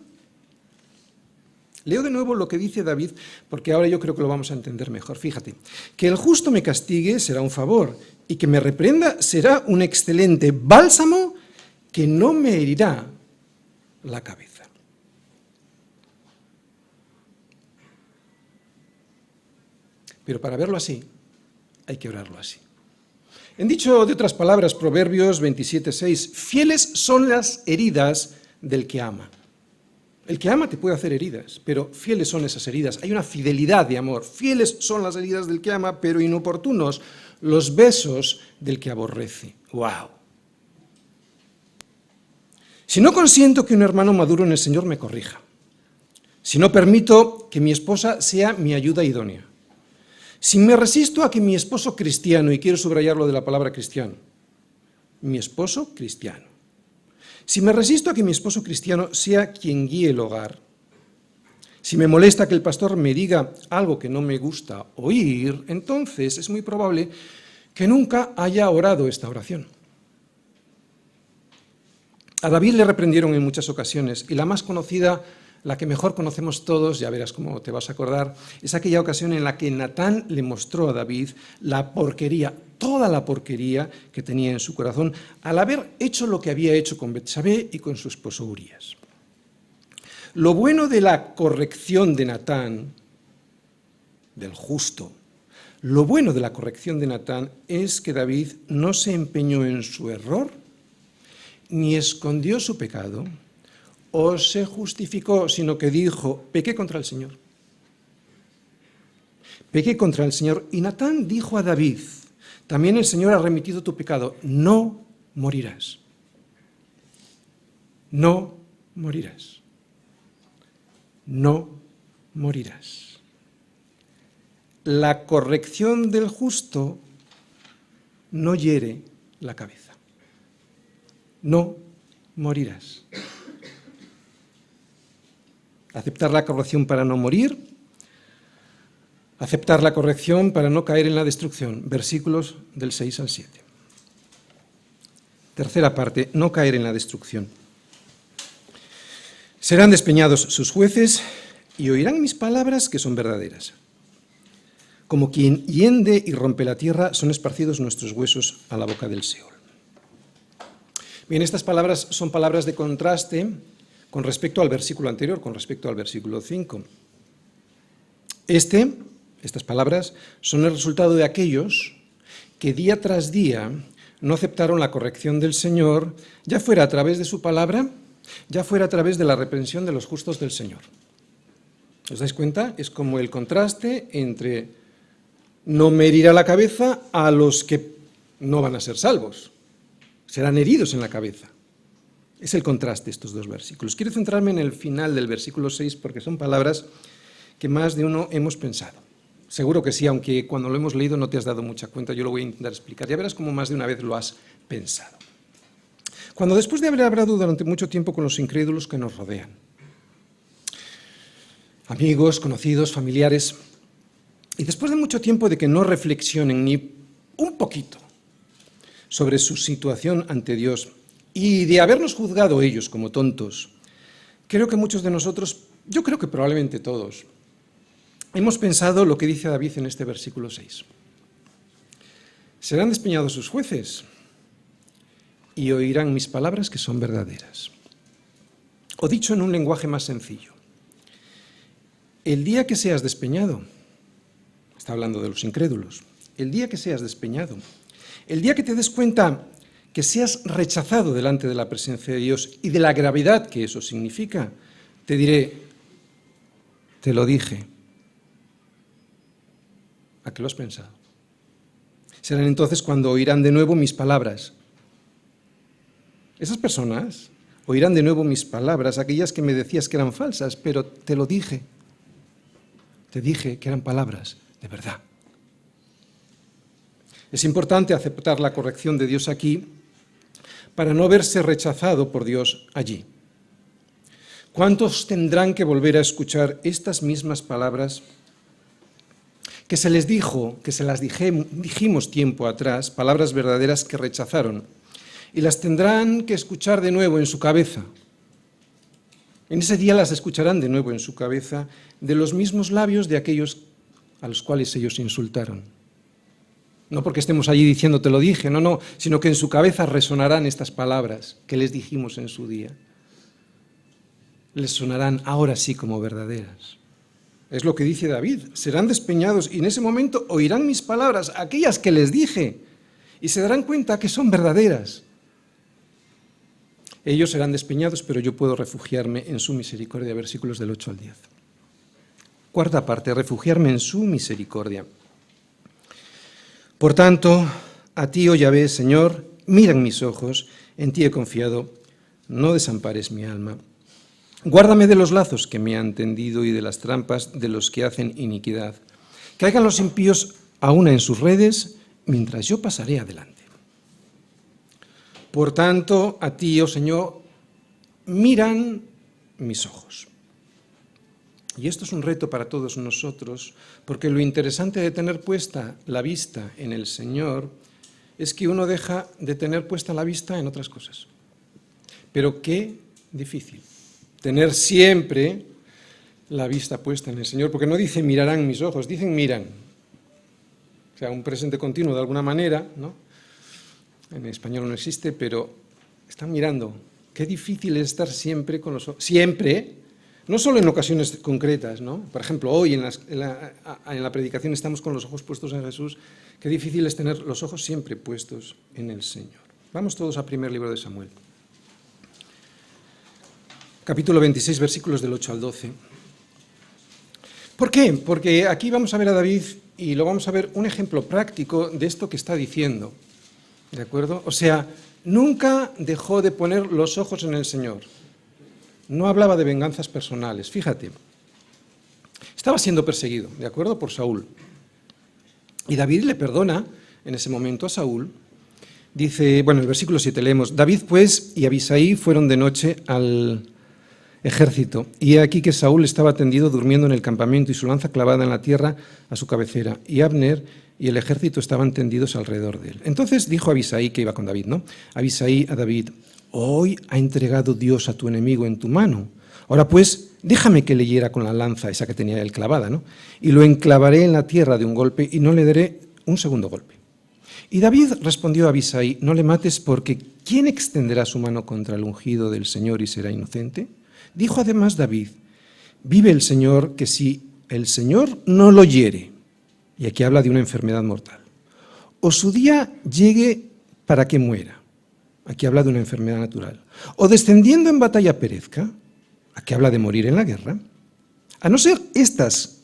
Leo de nuevo lo que dice David, porque ahora yo creo que lo vamos a entender mejor. Fíjate, que el justo me castigue será un favor, y que me reprenda será un excelente bálsamo que no me herirá la cabeza. Pero para verlo así, hay que orarlo así. En dicho de otras palabras, Proverbios 27:6, fieles son las heridas del que ama. El que ama te puede hacer heridas, pero fieles son esas heridas. Hay una fidelidad de amor. Fieles son las heridas del que ama, pero inoportunos los besos del que aborrece. ¡Wow! Si no consiento que un hermano maduro en el Señor me corrija, si no permito que mi esposa sea mi ayuda idónea, si me resisto a que mi esposo cristiano, y quiero subrayar lo de la palabra cristiano, mi esposo cristiano, si me resisto a que mi esposo cristiano sea quien guíe el hogar, si me molesta que el pastor me diga algo que no me gusta oír, entonces es muy probable que nunca haya orado esta oración. A David le reprendieron en muchas ocasiones, y la más conocida, la que mejor conocemos todos, ya verás cómo te vas a acordar, es aquella ocasión en la que Natán le mostró a David la porquería, toda la porquería que tenía en su corazón, al haber hecho lo que había hecho con Betsabé y con su esposo Urías. Lo bueno de la corrección de Natán, del justo, lo bueno de la corrección de Natán es que David no se empeñó en su error, ni escondió su pecado, o se justificó, sino que dijo, pequé contra el Señor. Pequé contra el Señor. Y Natán dijo a David, también el Señor ha remitido tu pecado, no morirás. No morirás. No morirás. La corrección del justo no hiere la cabeza. No morirás. Aceptar la corrección para no morir, aceptar la corrección para no caer en la destrucción. Versículos del 6 al 7. Tercera parte, no caer en la destrucción. Serán despeñados sus jueces y oirán mis palabras que son verdaderas. Como quien hiende y rompe la tierra, son esparcidos nuestros huesos a la boca del Seol. Bien, estas palabras son palabras de contraste con respecto al versículo anterior, con respecto al versículo 5. Estas palabras son el resultado de aquellos que día tras día no aceptaron la corrección del Señor, ya fuera a través de su palabra, ya fuera a través de la reprensión de los justos del Señor. ¿Os dais cuenta? Es como el contraste entre no me herirá la cabeza a los que no van a ser salvos. Serán heridos en la cabeza. Es el contraste estos dos versículos. Quiero centrarme en el final del versículo 6 porque son palabras que más de uno hemos pensado. Seguro que sí, aunque cuando lo hemos leído no te has dado mucha cuenta, yo lo voy a intentar explicar. Ya verás cómo más de una vez lo has pensado. Cuando después de haber hablado durante mucho tiempo con los incrédulos que nos rodean, amigos, conocidos, familiares, y después de mucho tiempo de que no reflexionen ni un poquito sobre su situación ante Dios y de habernos juzgado ellos como tontos, creo que muchos de nosotros, yo creo que probablemente todos, hemos pensado lo que dice David en este versículo 6. Serán despeñados sus jueces y oirán mis palabras que son verdaderas. O dicho en un lenguaje más sencillo, el día que seas despeñado, está hablando de los incrédulos, el día que seas despeñado, el día que te des cuenta que seas rechazado delante de la presencia de Dios y de la gravedad que eso significa, te diré, te lo dije. ¿A qué lo has pensado? Serán entonces cuando oirán de nuevo mis palabras. Esas personas oirán de nuevo mis palabras, aquellas que me decías que eran falsas, pero te lo dije. Te dije que eran palabras de verdad. Es importante aceptar la corrección de Dios aquí para no verse rechazado por Dios allí. ¿Cuántos tendrán que volver a escuchar estas mismas palabras que se les dijo, que se las dijimos tiempo atrás, palabras verdaderas que rechazaron, y las tendrán que escuchar de nuevo en su cabeza? En ese día las escucharán de nuevo en su cabeza de los mismos labios de aquellos a los cuales ellos insultaron. No porque estemos allí diciendo te lo dije, no, sino que en su cabeza resonarán estas palabras que les dijimos en su día. Les sonarán ahora sí como verdaderas. Es lo que dice David, serán despeñados y en ese momento oirán mis palabras, aquellas que les dije, y se darán cuenta que son verdaderas. Ellos serán despeñados, pero yo puedo refugiarme en su misericordia, versículos del 8 al 10. Cuarta parte, refugiarme en su misericordia. Por tanto, a ti, oh Yahvé, Señor, miran mis ojos, en ti he confiado, no desampares mi alma. Guárdame de los lazos que me han tendido y de las trampas de los que hacen iniquidad. Caigan los impíos a una en sus redes, mientras yo pasaré adelante. Por tanto, a ti, oh Señor, miran mis ojos. Y esto es un reto para todos nosotros, porque lo interesante de tener puesta la vista en el Señor es que uno deja de tener puesta la vista en otras cosas. Pero qué difícil tener siempre la vista puesta en el Señor, porque no dice mirarán mis ojos, dicen miran. O sea, un presente continuo de alguna manera, ¿no? En español no existe, pero están mirando. Qué difícil es estar siempre con los ojos, siempre, no solo en ocasiones concretas, ¿no? Por ejemplo, hoy en la predicación estamos con los ojos puestos en Jesús. Qué difícil es tener los ojos siempre puestos en el Señor. Vamos todos al primer libro de Samuel. Capítulo 26, versículos del 8 al 12. ¿Por qué? Porque aquí vamos a ver a David y lo vamos a ver un ejemplo práctico de esto que está diciendo. ¿De acuerdo? O sea, nunca dejó de poner los ojos en el Señor. No hablaba de venganzas personales. Fíjate, estaba siendo perseguido, ¿de acuerdo? Por Saúl. Y David le perdona en ese momento a Saúl. Dice, bueno, el versículo 7 leemos, David pues y Abisai fueron de noche al ejército, y he aquí que Saúl estaba tendido durmiendo en el campamento y su lanza clavada en la tierra a su cabecera, y Abner y el ejército estaban tendidos alrededor de él. Entonces dijo Abisai, que iba con David, ¿no? Abisai a David, hoy ha entregado Dios a tu enemigo en tu mano. Ahora pues, déjame que le hiera con la lanza, esa que tenía él clavada, ¿no? Y lo enclavaré en la tierra de un golpe y no le daré un segundo golpe. Y David respondió a Abisai, no le mates porque ¿quién extenderá su mano contra el ungido del Señor y será inocente? Dijo además David, vive el Señor que si el Señor no lo hiere, y aquí habla de una enfermedad mortal, o su día llegue para que muera, aquí habla de una enfermedad natural, o descendiendo en batalla perezca, aquí habla de morir en la guerra, a no ser estas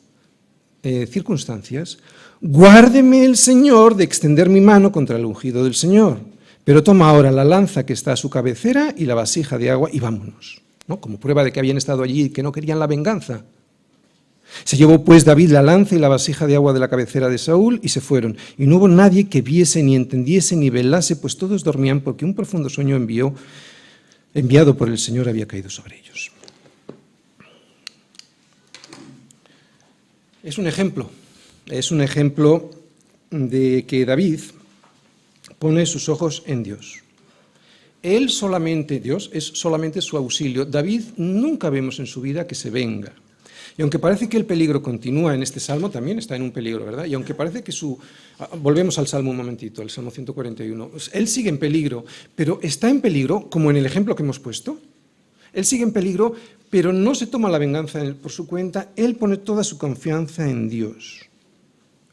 circunstancias, guárdeme el Señor de extender mi mano contra el ungido del Señor, pero toma ahora la lanza que está a su cabecera y la vasija de agua y vámonos. ¿No? Como prueba de que habían estado allí y que no querían la venganza. Se llevó pues David la lanza y la vasija de agua de la cabecera de Saúl y se fueron. Y no hubo nadie que viese, ni entendiese, ni velase, pues todos dormían porque un profundo sueño enviado por el Señor había caído sobre ellos. Es un ejemplo de que David pone sus ojos en Dios. Él solamente, Dios, es solamente su auxilio. David nunca vemos en su vida que se venga. Y aunque parece que el peligro continúa en este salmo, también está en un peligro, ¿verdad? Y aunque parece que volvemos al salmo un momentito, al salmo 141. Él sigue en peligro, pero está en peligro como en el ejemplo que hemos puesto. Él sigue en peligro, pero no se toma la venganza por su cuenta, él pone toda su confianza en Dios.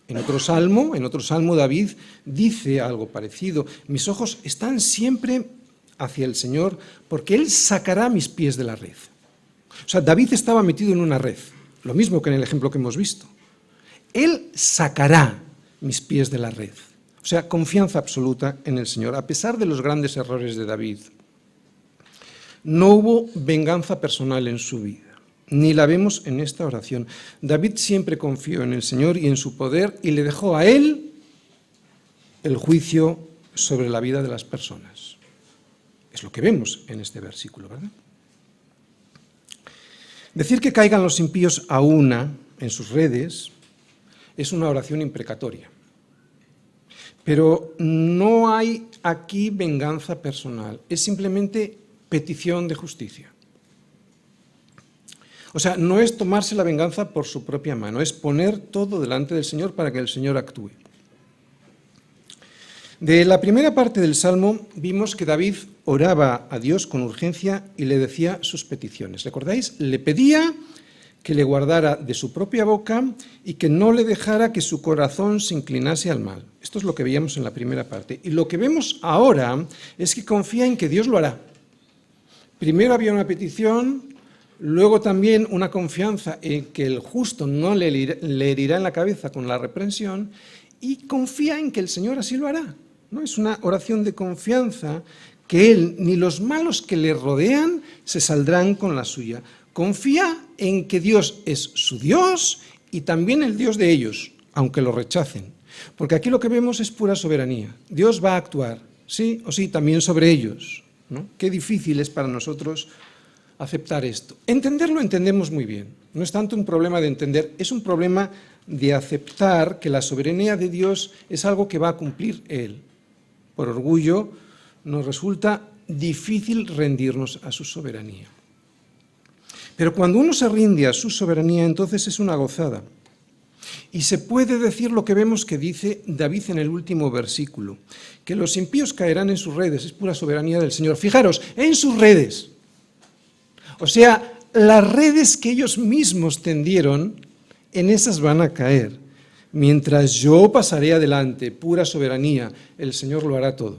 En otro salmo, David dice algo parecido: mis ojos están siempre hacia el Señor, porque Él sacará mis pies de la red. O sea, David estaba metido en una red, lo mismo que en el ejemplo que hemos visto. Él sacará mis pies de la red. O sea, confianza absoluta en el Señor, a pesar de los grandes errores de David. No hubo venganza personal en su vida, ni la vemos en esta oración. David siempre confió en el Señor y en su poder y le dejó a Él el juicio sobre la vida de las personas. Es lo que vemos en este versículo, ¿verdad? Decir que caigan los impíos a una en sus redes es una oración imprecatoria. Pero no hay aquí venganza personal, es simplemente petición de justicia. O sea, no es tomarse la venganza por su propia mano, es poner todo delante del Señor para que el Señor actúe. De la primera parte del Salmo vimos que David oraba a Dios con urgencia y le decía sus peticiones. ¿Recordáis? Le pedía que le guardara de su propia boca y que no le dejara que su corazón se inclinase al mal. Esto es lo que veíamos en la primera parte. Y lo que vemos ahora es que confía en que Dios lo hará. Primero había una petición, luego también una confianza en que el justo no le herirá en la cabeza con la reprensión, y confía en que el Señor así lo hará. ¿No? Es una oración de confianza que él ni los malos que le rodean se saldrán con la suya. Confía en que Dios es su Dios y también el Dios de ellos, aunque lo rechacen. Porque aquí lo que vemos es pura soberanía. Dios va a actuar, sí o sí, también sobre ellos, ¿no? Qué difícil es para nosotros aceptar esto. Entenderlo entendemos muy bien. No es tanto un problema de entender, es un problema de aceptar que la soberanía de Dios es algo que va a cumplir Él. Por orgullo nos resulta difícil rendirnos a su soberanía. Pero cuando uno se rinde a su soberanía, entonces es una gozada. Y se puede decir lo que vemos que dice David en el último versículo, que los impíos caerán en sus redes, es pura soberanía del Señor. Fijaros, en sus redes. O sea, las redes que ellos mismos tendieron, en esas van a caer. Mientras yo pasaré adelante, pura soberanía, el Señor lo hará todo.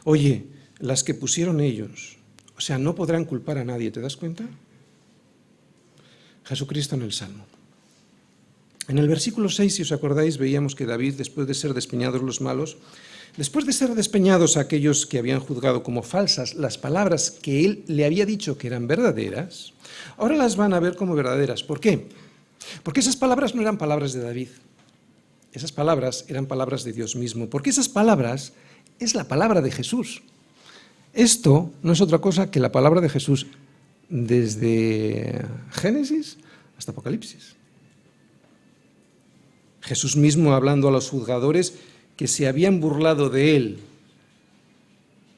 Oye, las que pusieron ellos, o sea, no podrán culpar a nadie, ¿te das cuenta? Jesucristo en el Salmo. En el versículo 6, si os acordáis, veíamos que David, después de ser despeñados los malos, después de ser despeñados aquellos que habían juzgado como falsas las palabras que él le había dicho que eran verdaderas, ahora las van a ver como verdaderas. ¿Por qué? Porque esas palabras no eran palabras de David, esas palabras eran palabras de Dios mismo, porque esas palabras es la palabra de Jesús. Esto no es otra cosa que la palabra de Jesús desde Génesis hasta Apocalipsis. Jesús mismo hablando a los juzgadores que se habían burlado de él,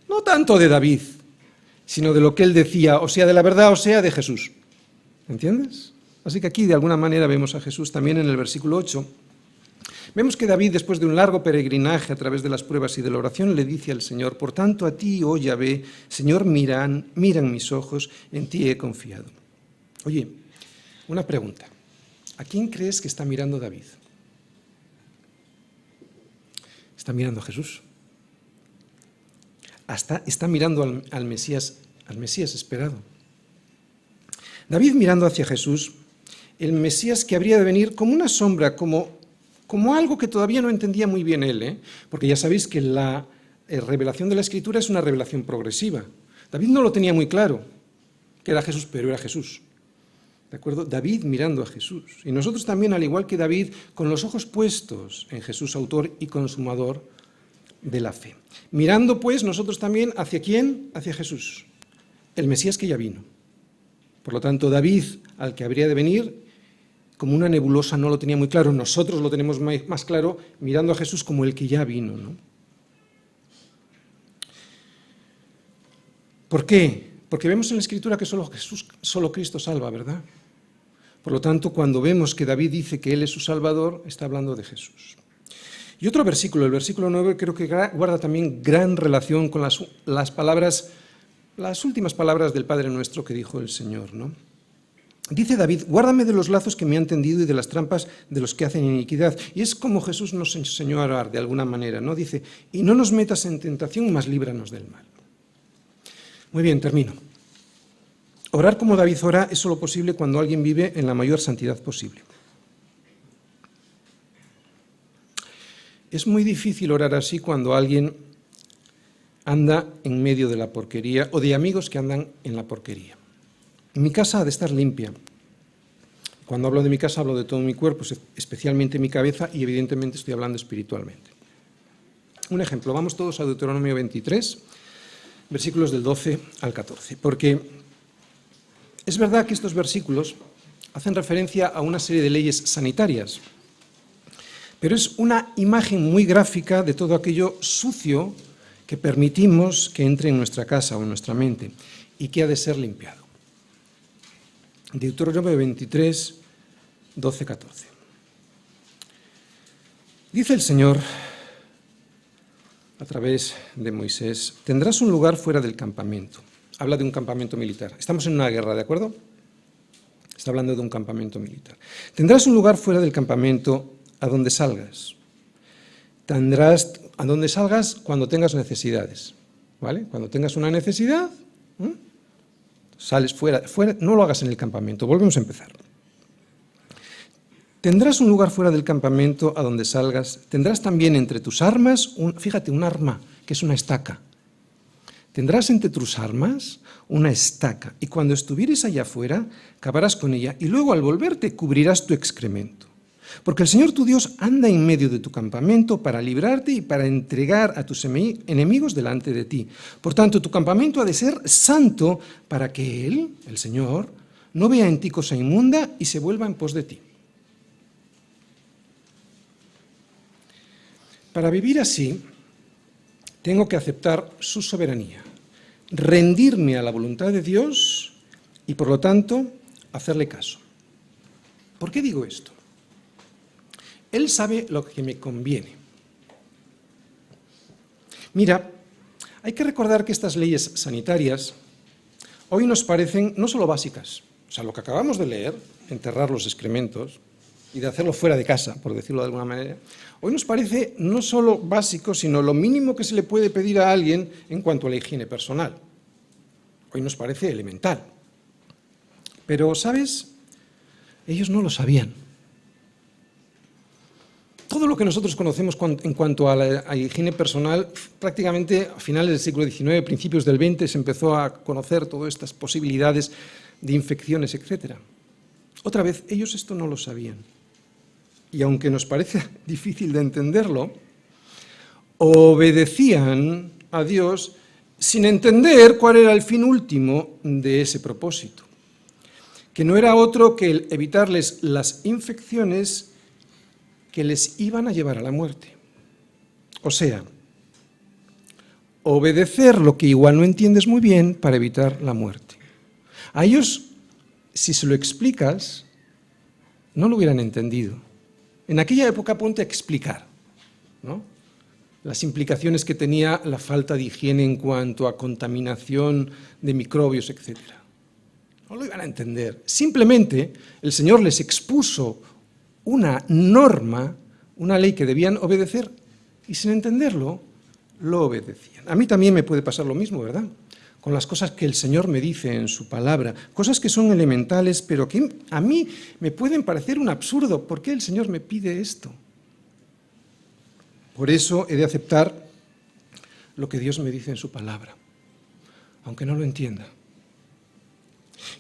no tanto de David, sino de lo que él decía, o sea, de la verdad, o sea, de Jesús. ¿Entiendes? Así que aquí de alguna manera vemos a Jesús también en el versículo 8. Vemos que David, después de un largo peregrinaje a través de las pruebas y de la oración, le dice al Señor: por tanto a ti, oh Yahvé, Señor, miran mis ojos, en ti he confiado. Oye, una pregunta. ¿A quién crees que está mirando David? Está mirando a Jesús. Está mirando al Mesías esperado. David mirando hacia Jesús, el Mesías que habría de venir como una sombra, como algo que todavía no entendía muy bien él, porque ya sabéis que la revelación de la Escritura es una revelación progresiva. David no lo tenía muy claro, que era Jesús, pero era Jesús. ¿De acuerdo? David mirando a Jesús. Y nosotros también, al igual que David, con los ojos puestos en Jesús, autor y consumador de la fe. Mirando, pues, nosotros también, ¿hacia quién? Hacia Jesús, el Mesías que ya vino. Por lo tanto, David, al que habría de venir, como una nebulosa, no lo tenía muy claro. Nosotros lo tenemos más claro mirando a Jesús como el que ya vino, ¿no? ¿Por qué? Porque vemos en la Escritura que solo Cristo salva, ¿verdad? Por lo tanto, cuando vemos que David dice que Él es su Salvador, está hablando de Jesús. Y otro versículo, el versículo 9, creo que guarda también gran relación con las palabras las últimas palabras del Padre Nuestro que dijo el Señor, ¿no? Dice David, guárdame de los lazos que me han tendido y de las trampas de los que hacen iniquidad. Y es como Jesús nos enseñó a orar de alguna manera, ¿no? Dice, y no nos metas en tentación, mas líbranos del mal. Muy bien, termino. Orar como David ora es solo posible cuando alguien vive en la mayor santidad posible. Es muy difícil orar así cuando alguien anda en medio de la porquería o de amigos que andan en la porquería. Mi casa ha de estar limpia. Cuando hablo de mi casa hablo de todo mi cuerpo, especialmente mi cabeza, y evidentemente estoy hablando espiritualmente. Un ejemplo, vamos todos a Deuteronomio 23, versículos del 12 al 14, porque es verdad que estos versículos hacen referencia a una serie de leyes sanitarias, pero es una imagen muy gráfica de todo aquello sucio que permitimos que entre en nuestra casa o en nuestra mente y que ha de ser limpiado. Deuteronomio 23, 12, 14. Dice el Señor a través de Moisés, tendrás un lugar fuera del campamento. Habla de un campamento militar. Estamos en una guerra, ¿de acuerdo? Está hablando de un campamento militar. Tendrás un lugar fuera del campamento a donde salgas. Tendrás a donde salgas cuando tengas necesidades, ¿vale? Cuando tengas una necesidad, sales fuera, no lo hagas en el campamento. Volvemos a empezar. Tendrás un lugar fuera del campamento a donde salgas. Tendrás también entre tus armas, fíjate, un arma, que es una estaca. Tendrás entre tus armas una estaca, y cuando estuvieres allá afuera, cavarás con ella, y luego al volverte cubrirás tu excremento. Porque el Señor tu Dios anda en medio de tu campamento para librarte y para entregar a tus enemigos delante de ti. Por tanto, tu campamento ha de ser santo para que Él, el Señor, no vea en ti cosa inmunda y se vuelva en pos de ti. Para vivir así, tengo que aceptar su soberanía, rendirme a la voluntad de Dios y, por lo tanto, hacerle caso. ¿Por qué digo esto? Él sabe lo que me conviene. Mira, hay que recordar que estas leyes sanitarias hoy nos parecen no solo básicas, o sea, lo que acabamos de leer, enterrar los excrementos y de hacerlo fuera de casa, por decirlo de alguna manera, hoy nos parece no solo básico, sino lo mínimo que se le puede pedir a alguien en cuanto a la higiene personal. Hoy nos parece elemental. Pero, ¿sabes? Ellos no lo sabían. Todo lo que nosotros conocemos en cuanto a la higiene personal, prácticamente a finales del siglo XIX, principios del XX, se empezó a conocer todas estas posibilidades de infecciones, etc. Otra vez, ellos esto no lo sabían. Y aunque nos parece difícil de entenderlo, obedecían a Dios sin entender cuál era el fin último de ese propósito, que no era otro que el evitarles las infecciones que les iban a llevar a la muerte. O sea, obedecer lo que igual no entiendes muy bien para evitar la muerte. A ellos, si se lo explicas, no lo hubieran entendido. En aquella época ponte a explicar, ¿no?, las implicaciones que tenía la falta de higiene en cuanto a contaminación de microbios, etc. No lo iban a entender. Simplemente el Señor les expuso una norma, una ley que debían obedecer, y sin entenderlo, lo obedecían. A mí también me puede pasar lo mismo, ¿verdad?, con las cosas que el Señor me dice en su palabra, cosas que son elementales, pero que a mí me pueden parecer un absurdo. ¿Por qué el Señor me pide esto? Por eso he de aceptar lo que Dios me dice en su palabra, aunque no lo entienda.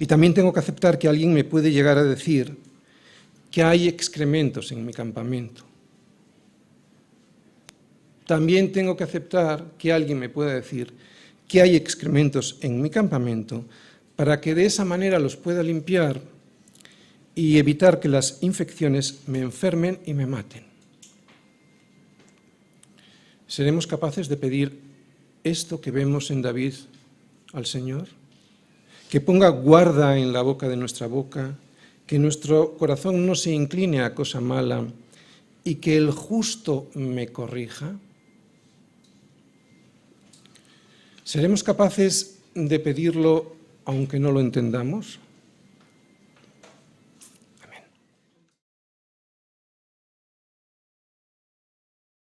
Y también tengo que aceptar que alguien me puede llegar a decir que hay excrementos en mi campamento. También tengo que aceptar que alguien me pueda decir que hay excrementos en mi campamento para que de esa manera los pueda limpiar y evitar que las infecciones me enfermen y me maten. ¿Seremos capaces de pedir esto que vemos en David al Señor? Que ponga guarda en la boca de nuestra boca, que nuestro corazón no se incline a cosa mala y que el justo me corrija. ¿Seremos capaces de pedirlo aunque no lo entendamos?